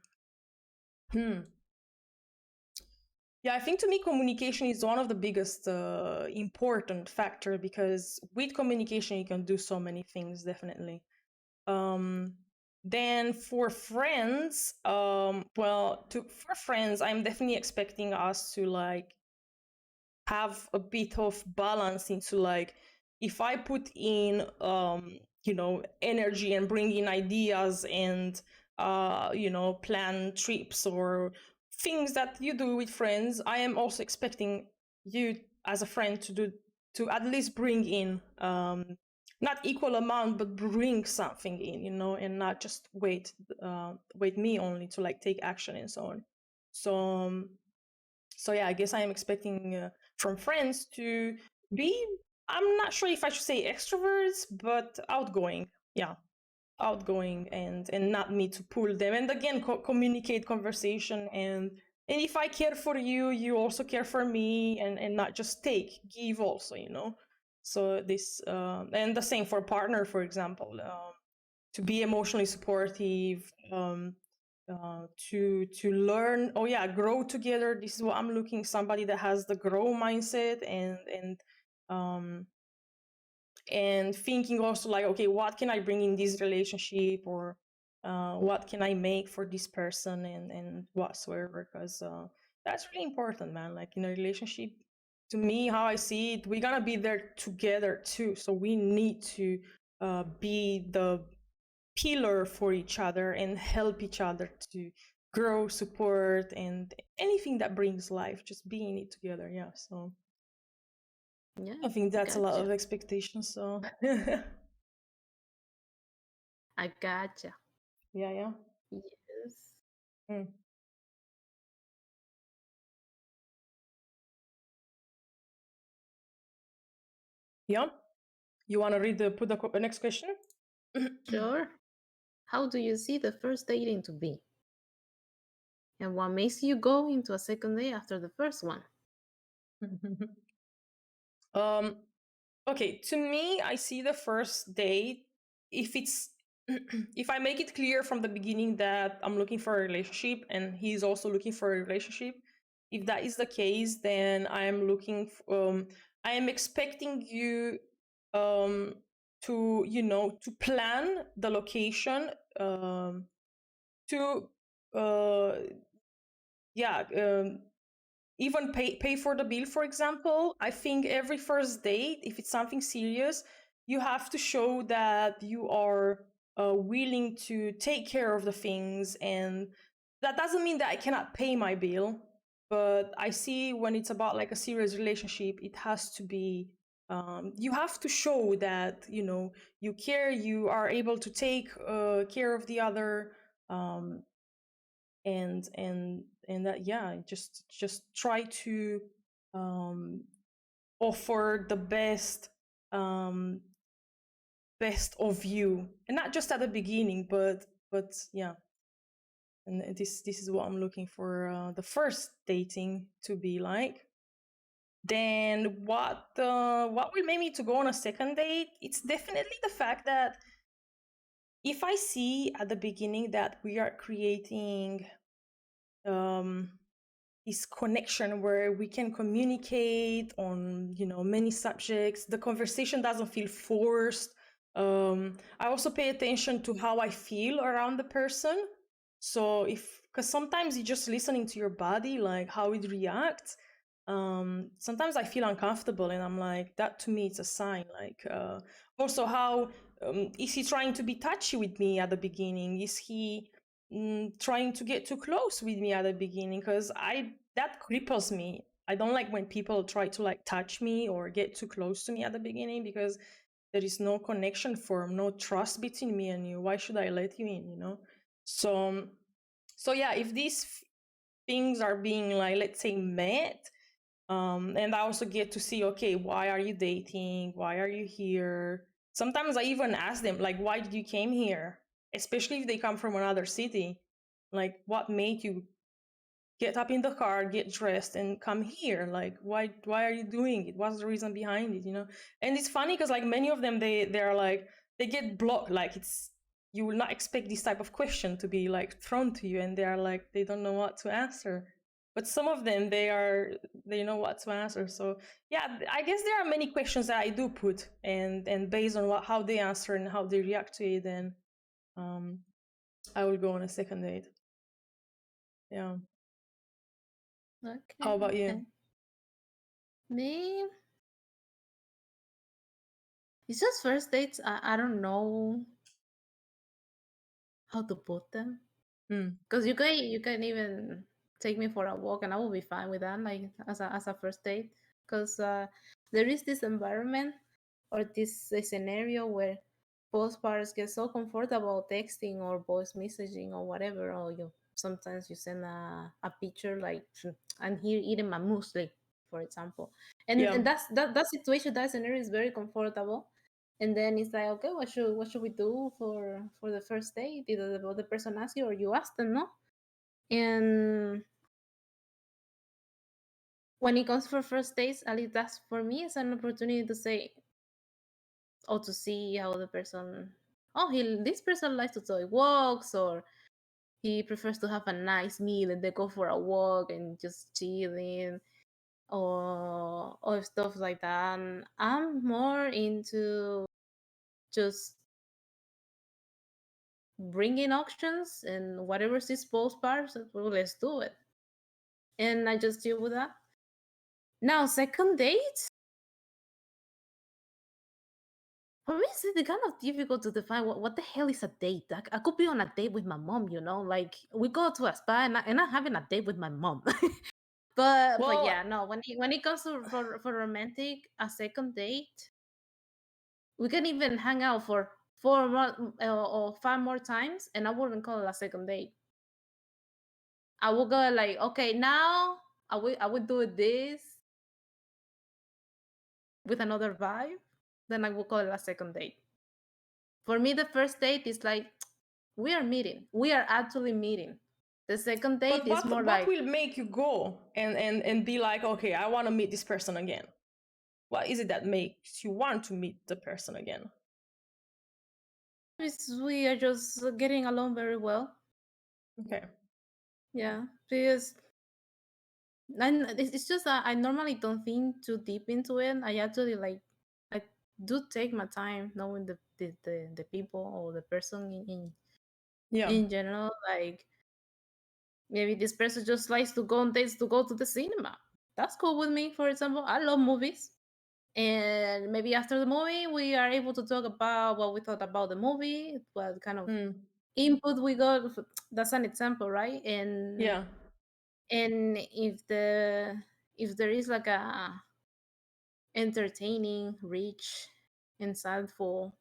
Yeah, I think to me communication is one of the biggest important factor, because with communication you can do so many things, definitely. um then for friends, for friends, I'm definitely expecting us to like have a bit of balance into like, if I put in you know, energy and bring in ideas and you know, plan trips or things that you do with friends, I am also expecting you as a friend to do, to at least bring in not equal amount, but bring something in, you know, and not just wait me only to like take action and so on. So so yeah, I guess I am expecting from friends to be, I'm not sure if I should say extroverts, but outgoing. Yeah, outgoing, and not me to pull them. And again, communicate, conversation, and if I care for you, you also care for me, and not just take, give also, you know. So this and the same for partner, for example, to be emotionally supportive, to learn, oh yeah, grow together. This is what I'm looking, somebody that has the grow mindset, um and thinking also like, okay, what can I bring in this relationship, or what can I make for this person, and whatsoever, because that's really important, man. Like in a relationship, to me, how I see it, we're gonna be there together too, so we need to be the pillar for each other and help each other to grow, support, and anything that brings life, just being it together. Yeah, so
Yeah,
I think that's a lot
gotcha.
of expectations, so
I gotcha.
yeah, yeah.
Yes.
Mm. Yeah, you want to read the put the next question?
Sure. How do you see the first dating to be? And what makes you go into a second date after the first one?
um Okay, to me, I see the first date, if it's if I make it clear from the beginning that I'm looking for a relationship and he's also looking for a relationship. If that is the case, then I am expecting you um to, you know, to plan the location, to uh yeah, even pay for the bill, for example. I think every first date, if it's something serious, you have to show that you are willing to take care of the things. And that doesn't mean that I cannot pay my bill, but I see when it's about like a serious relationship, it has to be, you have to show that, you know, you care, you are able to take care of the other, um, and that, yeah, just try to um offer the um best of you, and not just at the beginning, but yeah. And this is what I'm looking for the first dating to be like. then what will make me to go on a second date? It's definitely the fact that if I see at the beginning that we are creating this connection where we can communicate on, you know, many subjects, the conversation doesn't feel forced. I also pay attention to how I feel around the person. So if, because sometimes you're just listening to your body, like how it reacts. Sometimes I feel uncomfortable and I'm like, that to me it's a sign. Like also how is he trying to be touchy with me at the beginning? Is he trying to get too close with me at the beginning? Because that cripples me. I don't like when people try to like touch me or get too close to me at the beginning, because there is no connection form, no trust between me and you. Why should I let you in, you know? So yeah, if these things are being, like, let's say, met, and I also get to see, okay, why are you dating? Why are you here? Sometimes I even ask them, like, why did you came here? Especially if they come from another city. Like, what made you get up in the car, get dressed, and come here? Like, why are you doing it? What's the reason behind it? You know? And it's funny because, like, many of them, they're like, they get blocked. Like, it's, you will not expect this type of question to be like thrown to you, and they are like, they don't know what to answer. But some of them, they know what to answer. So yeah, I guess there are many questions that I do put, and based on how they answer and how they react to it, then um I will go on a second date. Yeah.
Okay,
How about
okay.
you?
Me, it's just first dates. I don't know how to put them.
Hmm.
Because you can even take me for a walk and I will be fine with that, like as a first date. Because there is this environment or this scenario where both parties get so comfortable texting or voice messaging or whatever, or you sometimes you send a picture like I'm here eating my muesli, for example. And
Yeah.
that situation, that scenario is very comfortable. And then it's like, okay, what should we do for the first date? Either the person asks you or you ask them, no? And when it comes for first dates, at least that's for me, it's an opportunity to say or to see how the person, oh, this person likes to take walks, or he prefers to have a nice meal and they go for a walk and just chilling, or stuff like that. And I'm more into just bringing options and whatever is both parts, well, let's do it. And I just deal with that. Now, second date, for me, it's kind of difficult to define what the hell is a date. I could be on a date with my mom, like we go to a spa and I'm having a date with my mom. but
Well,
yeah, no. When it comes to for romantic, a second date, we can even hang out for 4 more or 5 more times, and I wouldn't call it a second date. I will go like, okay, now I would do this with another vibe. Then I will call it a second date. For me, the first date is like, we are meeting. We are actually meeting. The second date
but
is more
what
like,
will make you go and be like, okay, I want to meet this person again? What is it that makes you want to meet the person again?
we are just getting along very well.
Okay.
Yeah, because and it's just that I normally don't think too deep into it. I actually like, I do take my time knowing the people or the person
Yeah.
in general. Like, maybe this person just likes to go on dates to go to the cinema. That's cool with me. For example, I love movies. And maybe after the movie, we are able to talk about what we thought about the movie, what kind of
Hmm.
input we got. That's an example, right? And
Yeah.
and if there is like a entertaining, rich, insightful,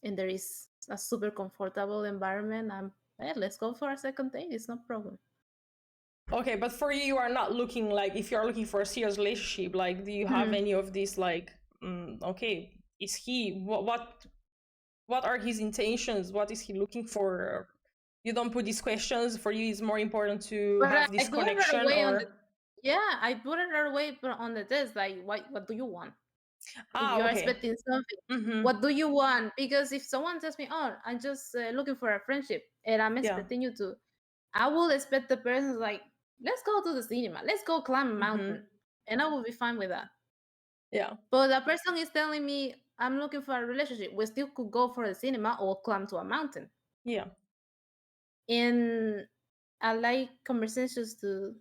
and there is a super comfortable environment, let's go for a second date. It's no problem.
Okay, but for you, you are not looking, like, if you're looking for a serious relationship, like, do you have
Mhm.
any of these, like, okay, is he, what are his intentions? What is he looking for? You don't put these questions. For you, it's more important to
But
have
I
this
go right
connection,
away on the
or
Yeah, I put it right away on the test. Like, what do you want? If
Ah,
you're
okay.
expecting something,
Mm-hmm.
what do you want? Because if someone tells me, "Oh, I'm just looking for a friendship," and I'm
Yeah.
expecting you to, I will expect the person like, "Let's go to the cinema. Let's go climb a mountain,"
Mm-hmm.
and I will be fine with that.
Yeah.
But the person is telling me, "I'm looking for a relationship." We still could go for the cinema or climb to a mountain.
Yeah.
And I like conversations to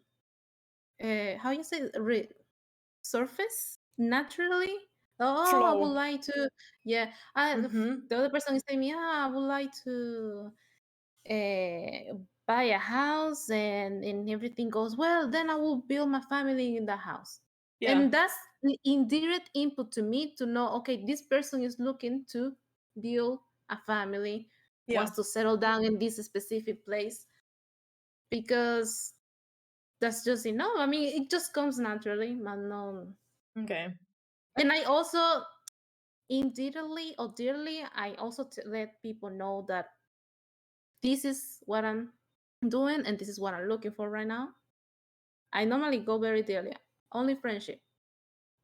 how you say surface naturally. Oh, I would
Flow.
like to. Yeah,
Mm-hmm.
the other person is saying me, I would like to buy a house, and everything goes well. Then I will build my family in the house,
Yeah.
and that's the indirect input to me to know. Okay, this person is looking to build a family, wants
Yeah.
to settle down in this specific place because that's just enough. I mean, it just comes naturally, man. No.
Okay.
And I also indirectly or dearly, I also let people know that this is what I'm doing and this is what I'm looking for right now. I normally go very dearly, only friendship,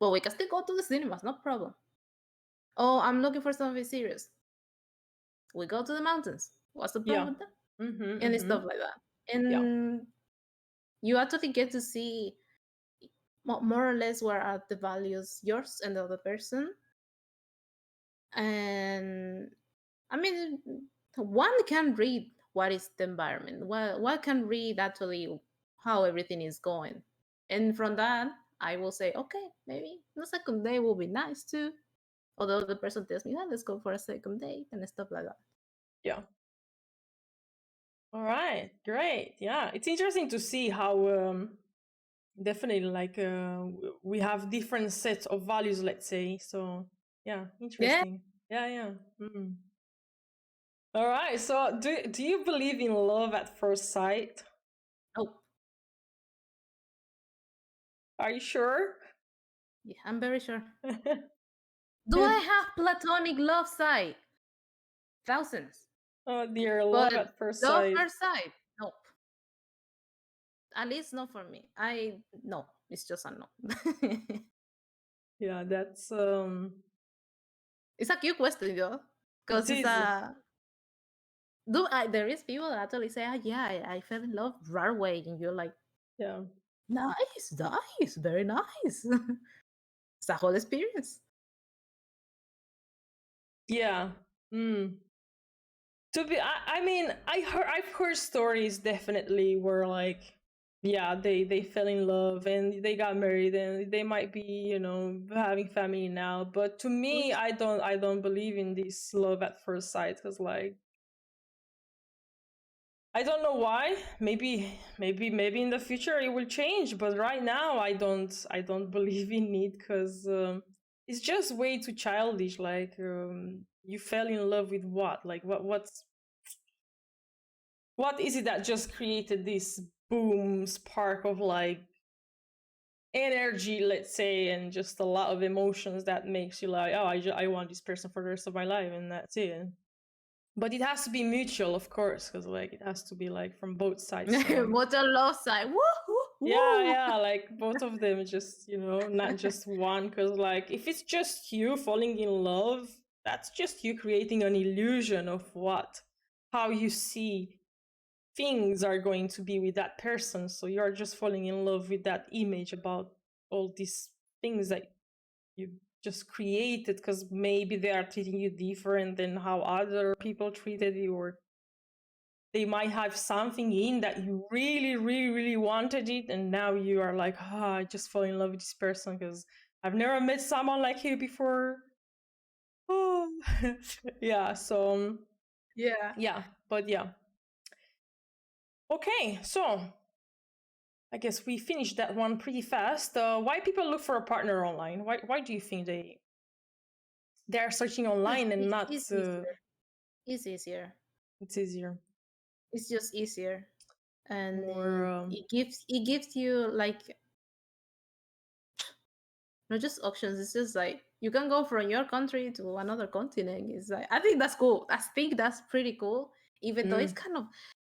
but we can still go to the cinemas, no problem. Oh, I'm looking for something serious. We go to the mountains. What's the problem
Yeah.
with that?
Mm-hmm.
And
Mm-hmm.
stuff like that.
Yeah.
And you actually get to see more or less what are the values yours and the other person. And I mean, one can read what is the environment. One can read actually how everything is going, and from that, I will say, okay, maybe the second day will be nice too. Although the person tells me, yeah, let's go for a second date and stuff like that.
Yeah. All right. Great. Yeah. It's interesting to see how definitely like we have different sets of values, let's say. So yeah,
Yeah.
interesting. Yeah. Yeah. Mm. All right. So do you believe in love at first sight?
Oh,
Are you sure?
yeah, I'm very sure. Do I have platonic love side? Thousands,
Oh dear, love
but
at first
love
sight.
first sight? Nope. At least not for me. I no. It's just a no.
Yeah, that's
It's a cute question, though,
it
because it's
is.
a do I, there is people that actually say, "Ah, yeah, I fell in love right away," and you're like,
Yeah.
"Nice, nice, very nice." It's a whole experience.
Yeah. Mm. To be I mean, I've heard stories definitely where like yeah, they fell in love and they got married and they might be, having family now, but to me I don't believe in this love at first sight cuz like I don't know why. Maybe in the future it will change, but right now I don't believe in it because it's just way too childish. Like you fell in love with what? Like what is it that just created this boom spark of like energy, let's say, and just a lot of emotions that makes you like, oh, I want this person for the rest of my life, and that's it. But it has to be mutual, of course, because like it has to be like from both sides. So
What a love side. Woo, woo,
yeah,
woo.
yeah, like both of them, just not just one. Because like if it's just you falling in love, that's just you creating an illusion of how you see things are going to be with that person. So you're just falling in love with that image about all these things that you just created because maybe they are treating you different than how other people treated you, or they might have something in that you really, really, really wanted it, and now you are like, I just fall in love with this person because I've never met someone like you before. Oh, yeah. So
Yeah.
yeah, but yeah. Okay, so I guess we finished that one pretty fast. Why people look for a partner online? Why do you think they are searching online and not?
It's easier. It's easier.
It's easier,
It's just easier, and
more.
it gives you like not just options. It's just like you can go from your country to another continent. It's like I think that's cool. I think that's pretty cool, even though it's
Mm,
kind of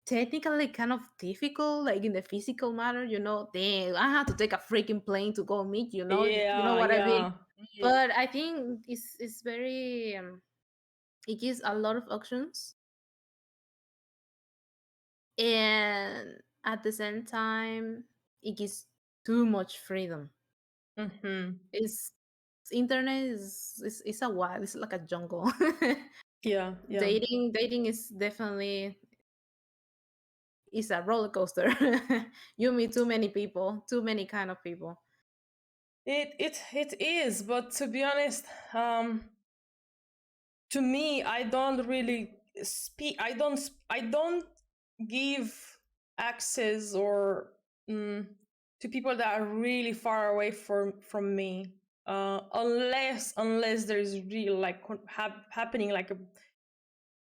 technically kind of difficult, like in the physical matter, Dang, I had to take a freaking plane to go meet, you know
Yeah,
what I mean?
yeah.
But I think it's very it gives a lot of options, and at the same time it gives too much freedom.
Mm-hmm.
It's internet is a wild, it's like a jungle.
Yeah, yeah.
Dating is definitely is a roller coaster. You meet too many people, too many kind of people.
It is, but to be honest, to me, I don't really speak. I don't give access or to people that are really far away from me. Unless there is real like happening like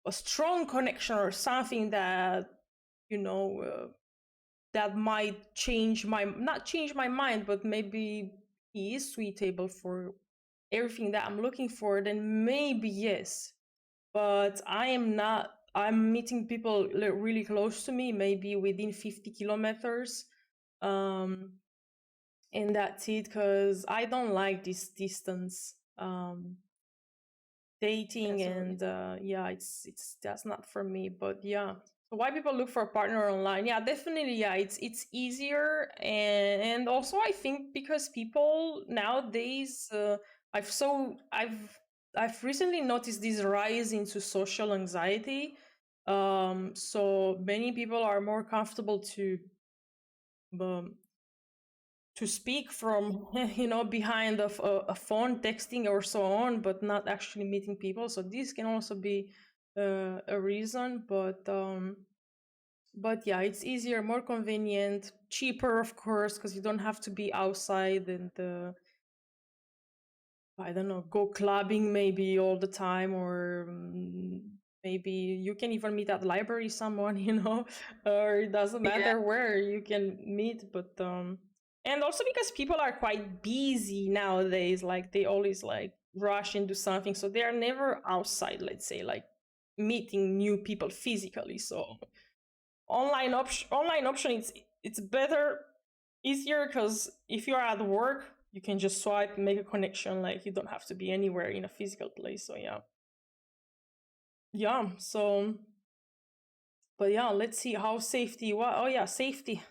a strong connection or something that you know that might change my not change my mind, but maybe he is suitable for everything that I'm looking for, then maybe yes. But I am not. I'm meeting people really close to me, maybe within 50 kilometers. Um, and that's it, because I don't like this distance. Dating,
That's really
and yeah, it's that's not for me. But yeah, so why people look for a partner online? Yeah, definitely. Yeah, it's easier, and also I think because people nowadays I've recently noticed this rise into social anxiety. So many people are more comfortable um, to speak from behind of a phone texting or so on, but not actually meeting people. So this can also be a reason. But yeah, it's easier, more convenient, cheaper, of course, because you don't have to be outside and I don't know, go clubbing maybe all the time, or maybe you can even meet at the library someone, or it doesn't
yeah.
matter where you can meet. But and also because people are quite busy nowadays, like they always like rush into something, so they are never outside, let's say, like meeting new people physically. So online option, it's better, easier, because if you are at work you can just swipe, make a connection, like you don't have to be anywhere in a physical place. So yeah, yeah. So but yeah, let's see how safety, what, oh yeah, safety.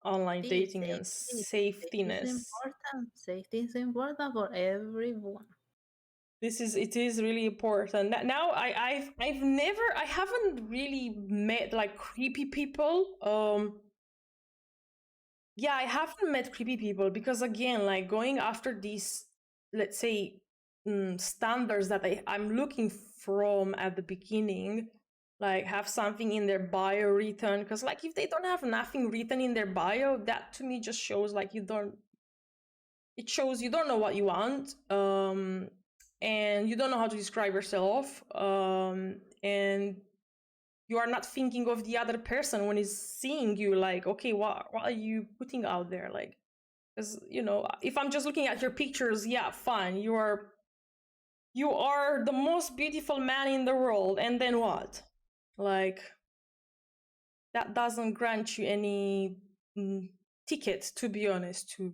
Online
Safety,
dating and
safety is
safetiness.
important. Safety is important for everyone.
It is really important. Now I haven't really met like creepy people. Yeah, I haven't met creepy people because again, like going after these, let's say, standards that I'm looking from at the beginning, like have something in their bio written. Because like if they don't have nothing written in their bio, that to me just shows like you don't. It shows you don't know what you want, and you don't know how to describe yourself, and you are not thinking of the other person when he's seeing you. Like, okay, what are you putting out there? Like, because if I'm just looking at your pictures, yeah, fine, you are the most beautiful man in the world, and then what? Like, that doesn't grant you any ticket, to be honest, to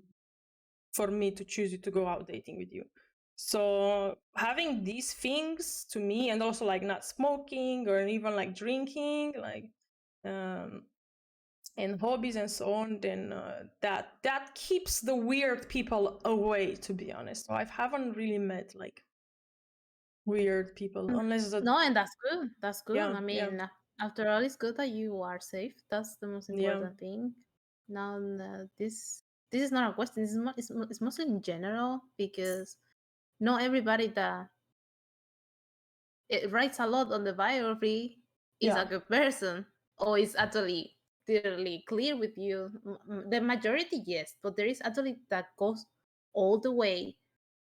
for me to choose you to go out dating with you. So having these things to me, and also like not smoking or even like drinking, like um and hobbies and so on, then that keeps the weird people away, to be honest. So I haven't really met like weird people, unless
No, and that's good. That's good.
yeah,
I
yeah,
mean, after all, it's good that you are safe. That's the most
yeah,
important thing. Now, this is not a question. It's mostly in general because not everybody that it writes a lot on the biography is a
yeah,
good person or is actually clearly clear with you. The majority, yes, but there is actually that goes all the way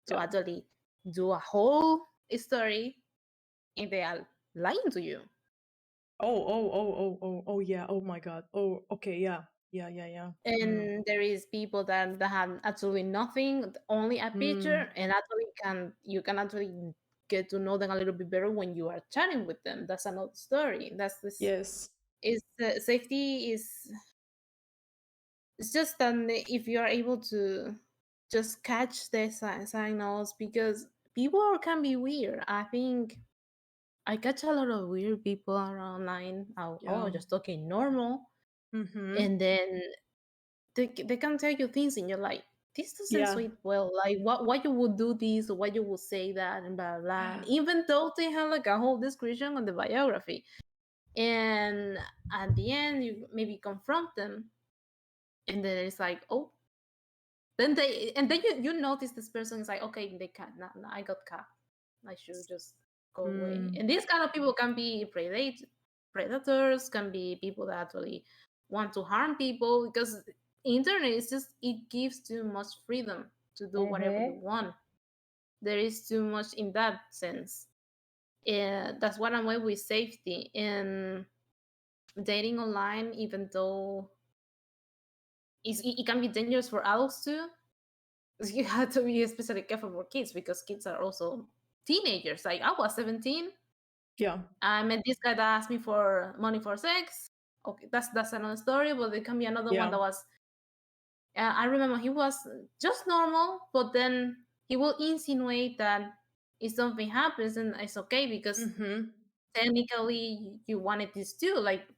to
yeah.
actually do a whole story and they are lying to you.
Oh, yeah, oh my god, oh, okay, yeah, yeah, yeah, yeah.
And there is people that have absolutely nothing, only a
Mm.
picture, and actually can you can actually get to know them a little bit better when you are chatting with them. That's another story. That's this.
Yes.
Is safety is it's just that if you are able to just catch the signals, because people can be weird. I think I catch a lot of weird people around online.
Yeah.
Just talking normal,
Mm-hmm.
and then they can tell you things, and you're like, this doesn't
Yeah.
sweet well. Like, why you would do this, or why you would say that, and blah blah. And even though they have like a whole description on the biography, and at the end you maybe confront them, and then it's like, oh, then you notice this person is like, okay, they can't. Nah, I got caught. I should just go away.
Mm.
And these kind of people can be predators, can be people that actually want to harm people, because internet is just, it gives too much freedom to do whatever you
Mm-hmm.
want. There is too much in that sense. And that's what I'm with safety and dating online, even though it can be dangerous for adults too. You have to be especially careful for kids, because kids are also teenagers. Like, I was 17.
Yeah.
I met this guy that asked me for money for sex. Okay, that's another story, but there can be another one
Yeah.
that was. I remember he was just normal, but then he will insinuate that if something happens, then it's okay, because
Mm-hmm.
technically you wanted this too. Like,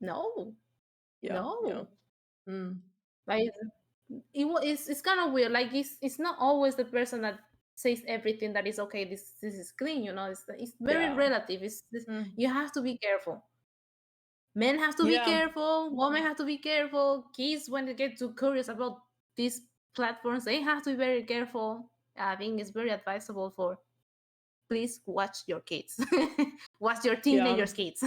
no,
Yeah. Yeah.
no,
Mm.
like it's kind of weird. Like, it's not always the person that says everything that is okay. This is clean, it's very
Yeah.
relative.
Mm.
You have to be careful. Men have to be
Yeah.
careful, women have to be careful, kids, when they get too curious about these platforms, they have to be very careful. I think it's very advisable for, please watch your kids. Watch your
Yeah.
teenagers kids.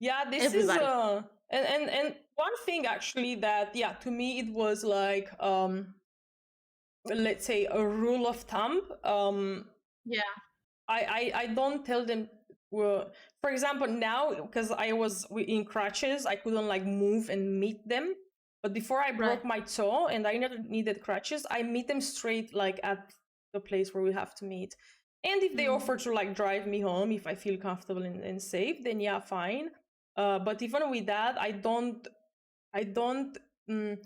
Yeah. This is
Everybody.
and one thing actually that, yeah, to me it was like, let's say a rule of thumb.
Yeah.
I don't tell them. For example, now, because I was in crutches, I couldn't like move and meet them. But before I
Right.
broke my toe and I never needed crutches, I meet them straight like at the place where we have to meet. And if they offer to like drive me home, if I feel comfortable and safe, then yeah, fine. But even with that, I don't. Mm,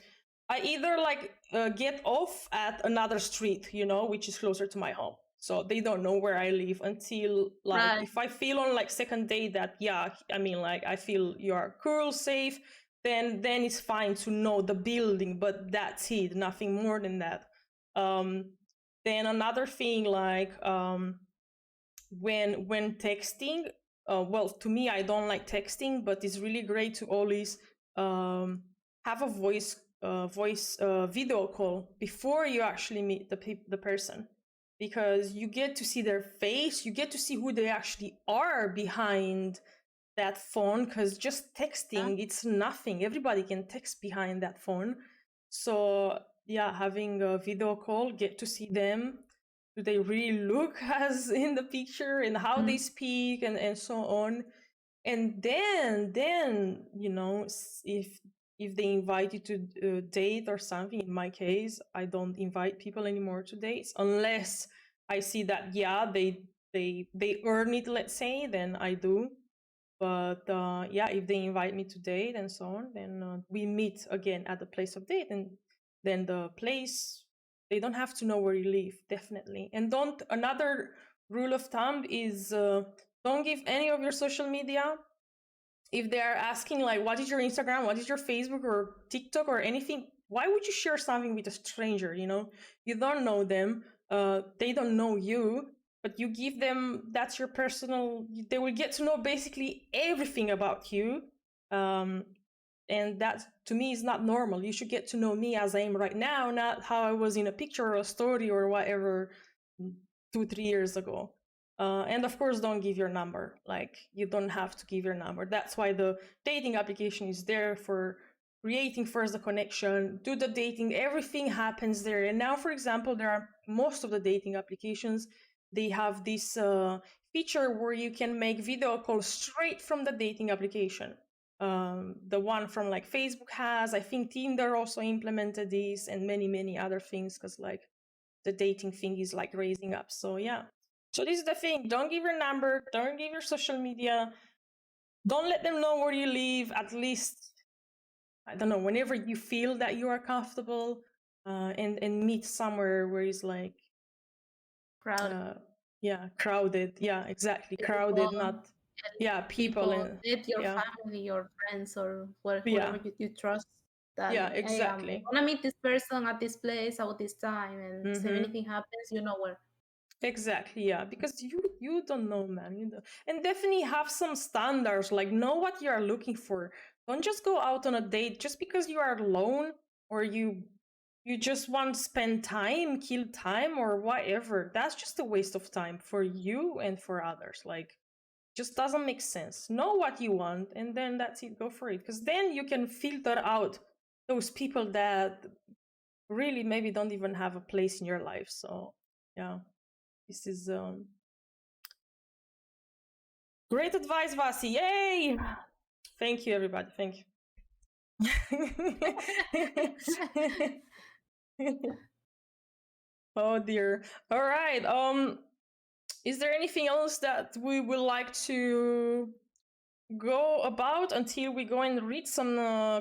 I either like get off at another street, which is closer to my home. So they don't know where I live until like
Right.
if I feel on like second day that, yeah, I mean, like I feel you are cool, safe, then it's fine to know the building, but that's it, nothing more than that. Um, then another thing, like, when texting, well, to me, I don't like texting, but it's really great to always um, have a voice video call before you actually meet the person, because you get to see their face, you get to see who they actually are behind that phone, because just
Yeah.
texting, it's nothing. Everybody can text behind that phone. So yeah, having a video call, get to see them. Do they really look as in the picture, and how they
Mm.
speak, and so on. And then if they invite you to date or something. In my case, I don't invite people anymore to dates unless I see that, yeah, they earn it, let's say, then I do. But yeah, if they invite me to date and so on, then we meet again at the place of date, and then the place, they don't have to know where you live, definitely. And don't another rule of thumb is, don't give any of your social media. If they're asking like, what is your Instagram, what is your Facebook or TikTok or anything, why would you share something with a stranger? You don't know them, they don't know you, but you give them, that's your personal, they will get to know basically everything about you. um, and that, to me, is not normal. You should get to know me as I am right now, not how I was in a picture or a story or whatever 2-3 years ago. And of course, don't give your number. Like, you don't have to give your number. That's why the dating application is there, for creating first the connection, do the dating, everything happens there. And now, for example, there are most of the dating applications, they have this feature where you can make video calls straight from the dating application. The one from like Facebook has, I think Tinder also implemented this, and many other things, because like the dating thing is like raising up. So yeah. So this is the thing. Don't give your number. Don't give your social media. Don't let them know where you live. At least, I don't know, whenever you feel that you are comfortable, and meet somewhere where it's like
Crowd.
crowded. Yeah, exactly.
People,
Crowded, not people
people,
and
let your
yeah.
family, your friends, or
Yeah.
whoever you trust, that
Yeah,
hey, I'm
exactly.
gonna meet this person at this place at this time, and if
Mm-hmm.
anything happens, you know where.
Exactly, yeah, because you don't know, man. You don't. And definitely have some standards, like know what you are looking for. Don't just go out on a date just because you are alone or you just want to spend time, kill time or whatever. That's just a waste of time for you and for others. Like just doesn't make sense. Know what you want and then that's it, go for it. Because then you can filter out those people that really maybe don't even have a place in your life. So yeah. This is great advice, Vasi. Yay! Thank you, everybody. Thank you. Oh dear. All right. Is there anything else that we would like to go about until we go and read some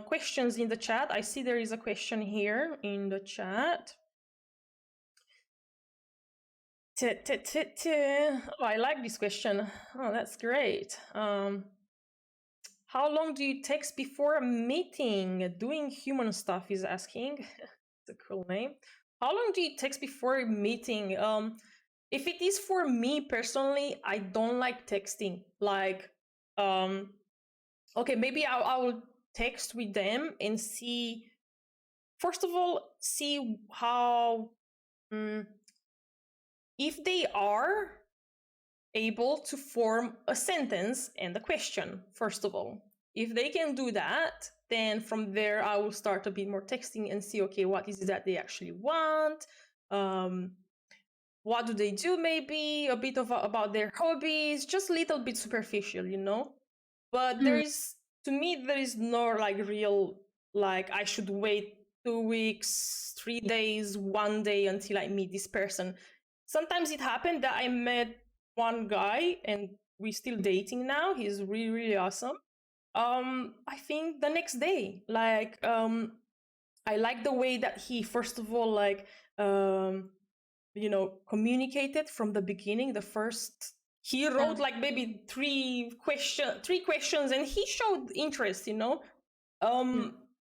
questions in the chat? I see there is a question here in the chat. Oh, I like this question. Oh, that's great. How long do you text before a meeting? Doing human stuff is asking. It's a cool name. How long do you text before a meeting? If it is for me personally, I don't like texting. Like, okay, maybe I will text with them and see. First of all, see how if they are able to form a sentence and a question, first of all. If they can do that, then from there I will start a bit more texting and see, okay, what is it that they actually want? What do they do? Maybe a bit of about their hobbies, just a little bit superficial, you know? But there is, to me, there is no like real, like I should wait 2 weeks, 3 days, 1 day until I meet this person. Sometimes it happened that I met one guy and we're still dating now. He's really, really awesome. I think the next day, like, I like the way that he, first of all, like, communicated from the beginning. The first, he wrote like maybe three questions, and he showed interest,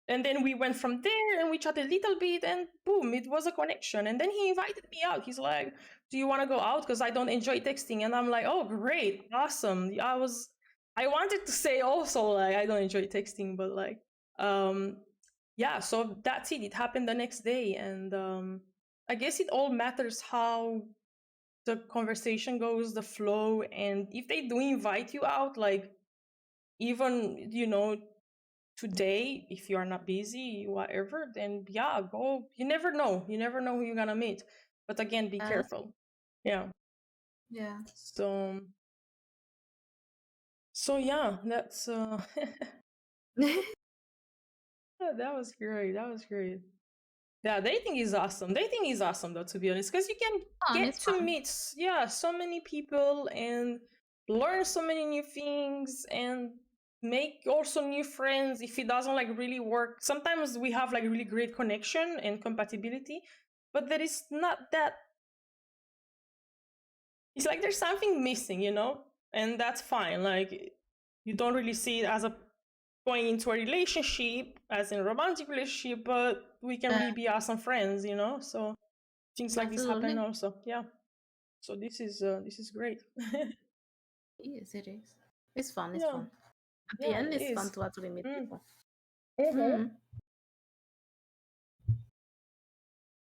and then we went from there and we chatted a little bit and boom, it was a connection. And then he invited me out. He's like, do you want to go out? Because I don't enjoy texting. And I'm like, oh, great. Awesome. I wanted to say also, like, I don't enjoy texting, but like, yeah, so that's it. It happened the next day. And I guess it all matters how the conversation goes, the flow. And if they do invite you out, like, even, today, if you are not busy, whatever, then yeah, go. You never know. You never know who you're gonna meet. But again, be careful. Yeah.
Yeah.
So yeah, that's that was great. That was great. Yeah, dating is awesome. Dating is awesome though, to be honest, because you can get
It's
to
fun.
meet so many people and learn so many new things and make also new friends. If it doesn't like really work, sometimes we have like really great connection and compatibility, but there is not that. It's like there's something missing, and that's fine. Like you don't really see it as a going into a relationship, as in a romantic relationship, but we can really be awesome friends, so things like this happen
Absolutely.
also. Yeah, so this is great.
Yes, it is. It's fun. It's
Yeah,
fun. At the
yeah,
end,
it
it's fun
is.
to actually meet people.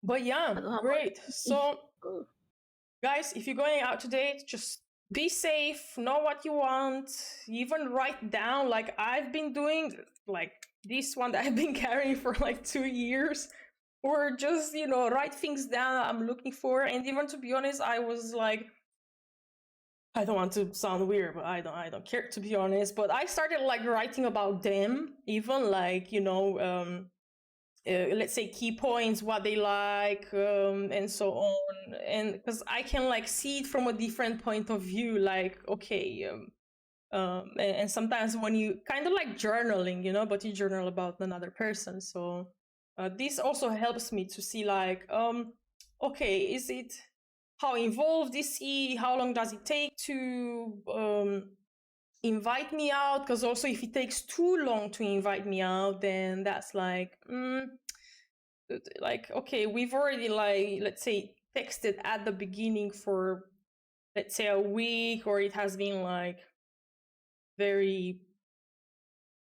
But yeah,
But how about
great. So guys, if you're going out today, just be safe, know what you want, even write down, like I've been doing, like this one that I've been carrying for like 2 years, or just, write things down that I'm looking for. And even to be honest, I was like, I don't want to sound weird, but I don't care, to be honest. But I started like writing about them, even like, let's say key points, what they like, and so on. And because I can like see it from a different point of view, like okay, and sometimes when you kind of like journaling, you know, but you journal about another person. So this also helps me to see like, okay, is it, how involved is he? How long does it take to invite me out? Because also if it takes too long to invite me out, then that's like, okay, we've already like, let's say, texted at the beginning for, let's say, a week, or it has been like very,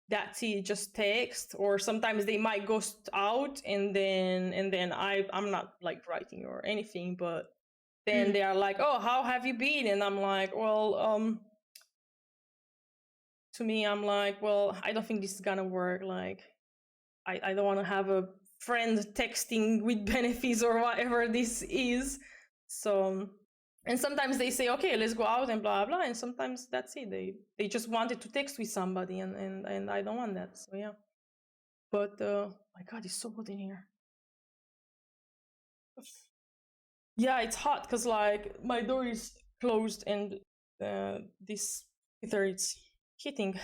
that's it, just text, or sometimes they might ghost out, and then I'm not like writing or anything, but then they are like, oh, how have you been? And I'm like, well, to me, I'm like, well, I don't think this is gonna work. Like, I don't want to have a friend texting with benefits or whatever this is. So, and sometimes they say, okay, let's go out and blah blah, and sometimes that's it. They just wanted to text with somebody, and I don't want that. So yeah. But my God, it's so hot in here. Yeah, it's hot because like my door is closed, and this heater it's heating.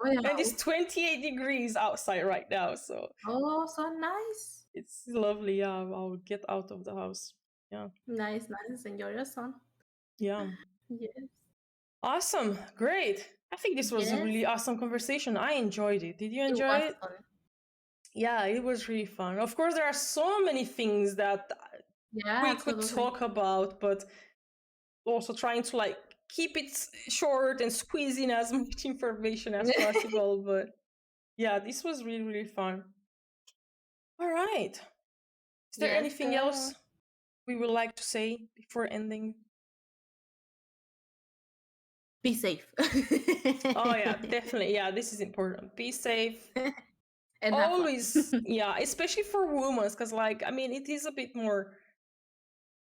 And it's 28 degrees outside right now, so
Oh, so nice.
it's lovely. Yeah, I'll get out of the house. Yeah.
Nice. Enjoy your sun.
Yeah.
Yes.
Awesome. Great. I think this was a
Yes.
really awesome conversation. I enjoyed it. Did you
It
enjoy
was
it?
fun.
Yeah, it was really fun. Of course, there are so many things that
Yeah,
we could
absolutely.
talk about, but also trying to like keep it short and squeeze in as much information as possible. But yeah, this was really, really fun. All right. Is there
Yes,
anything
girl.
else we would like to say before ending?
Be safe.
Oh yeah, definitely. Yeah, this is important. Be safe.
And have
Always,
fun.
yeah, especially for women, because like, I mean, it is a bit more,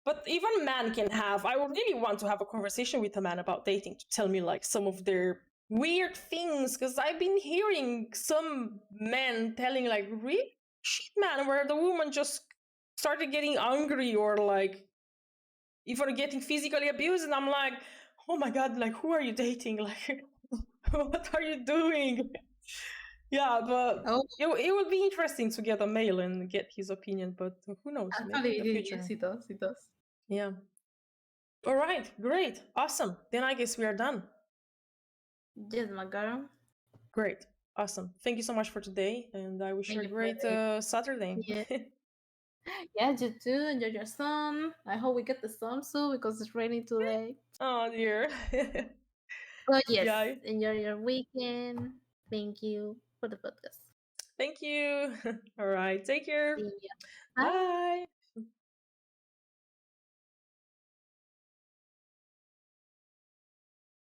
but even man can have, I would really want to have a conversation with a man about dating, to tell me like some of their weird things, because I've been hearing some men telling like really shit, man, where the woman just started getting angry, or like even getting physically abused, and I'm like, oh my God, like who are you dating? Like what are you doing? Yeah, but
Oh,
it would be interesting to get a male and get his opinion, but who knows, maybe in the
actually,
future.
yes, it does. It does.
Yeah. All right, great, awesome. Then I guess we are done.
Yes, my girl.
Great, awesome. Thank you so much for today, and I wish you
Thank
a
you for
great
it.
Saturday.
Yeah. Yeah, you too. Enjoy your sun. I hope we get the sun soon because it's raining today.
Oh dear.
But yes,
Yeah.
enjoy your weekend. Thank you for the podcast.
Thank you. All right, take care.
See ya. Bye.
Bye.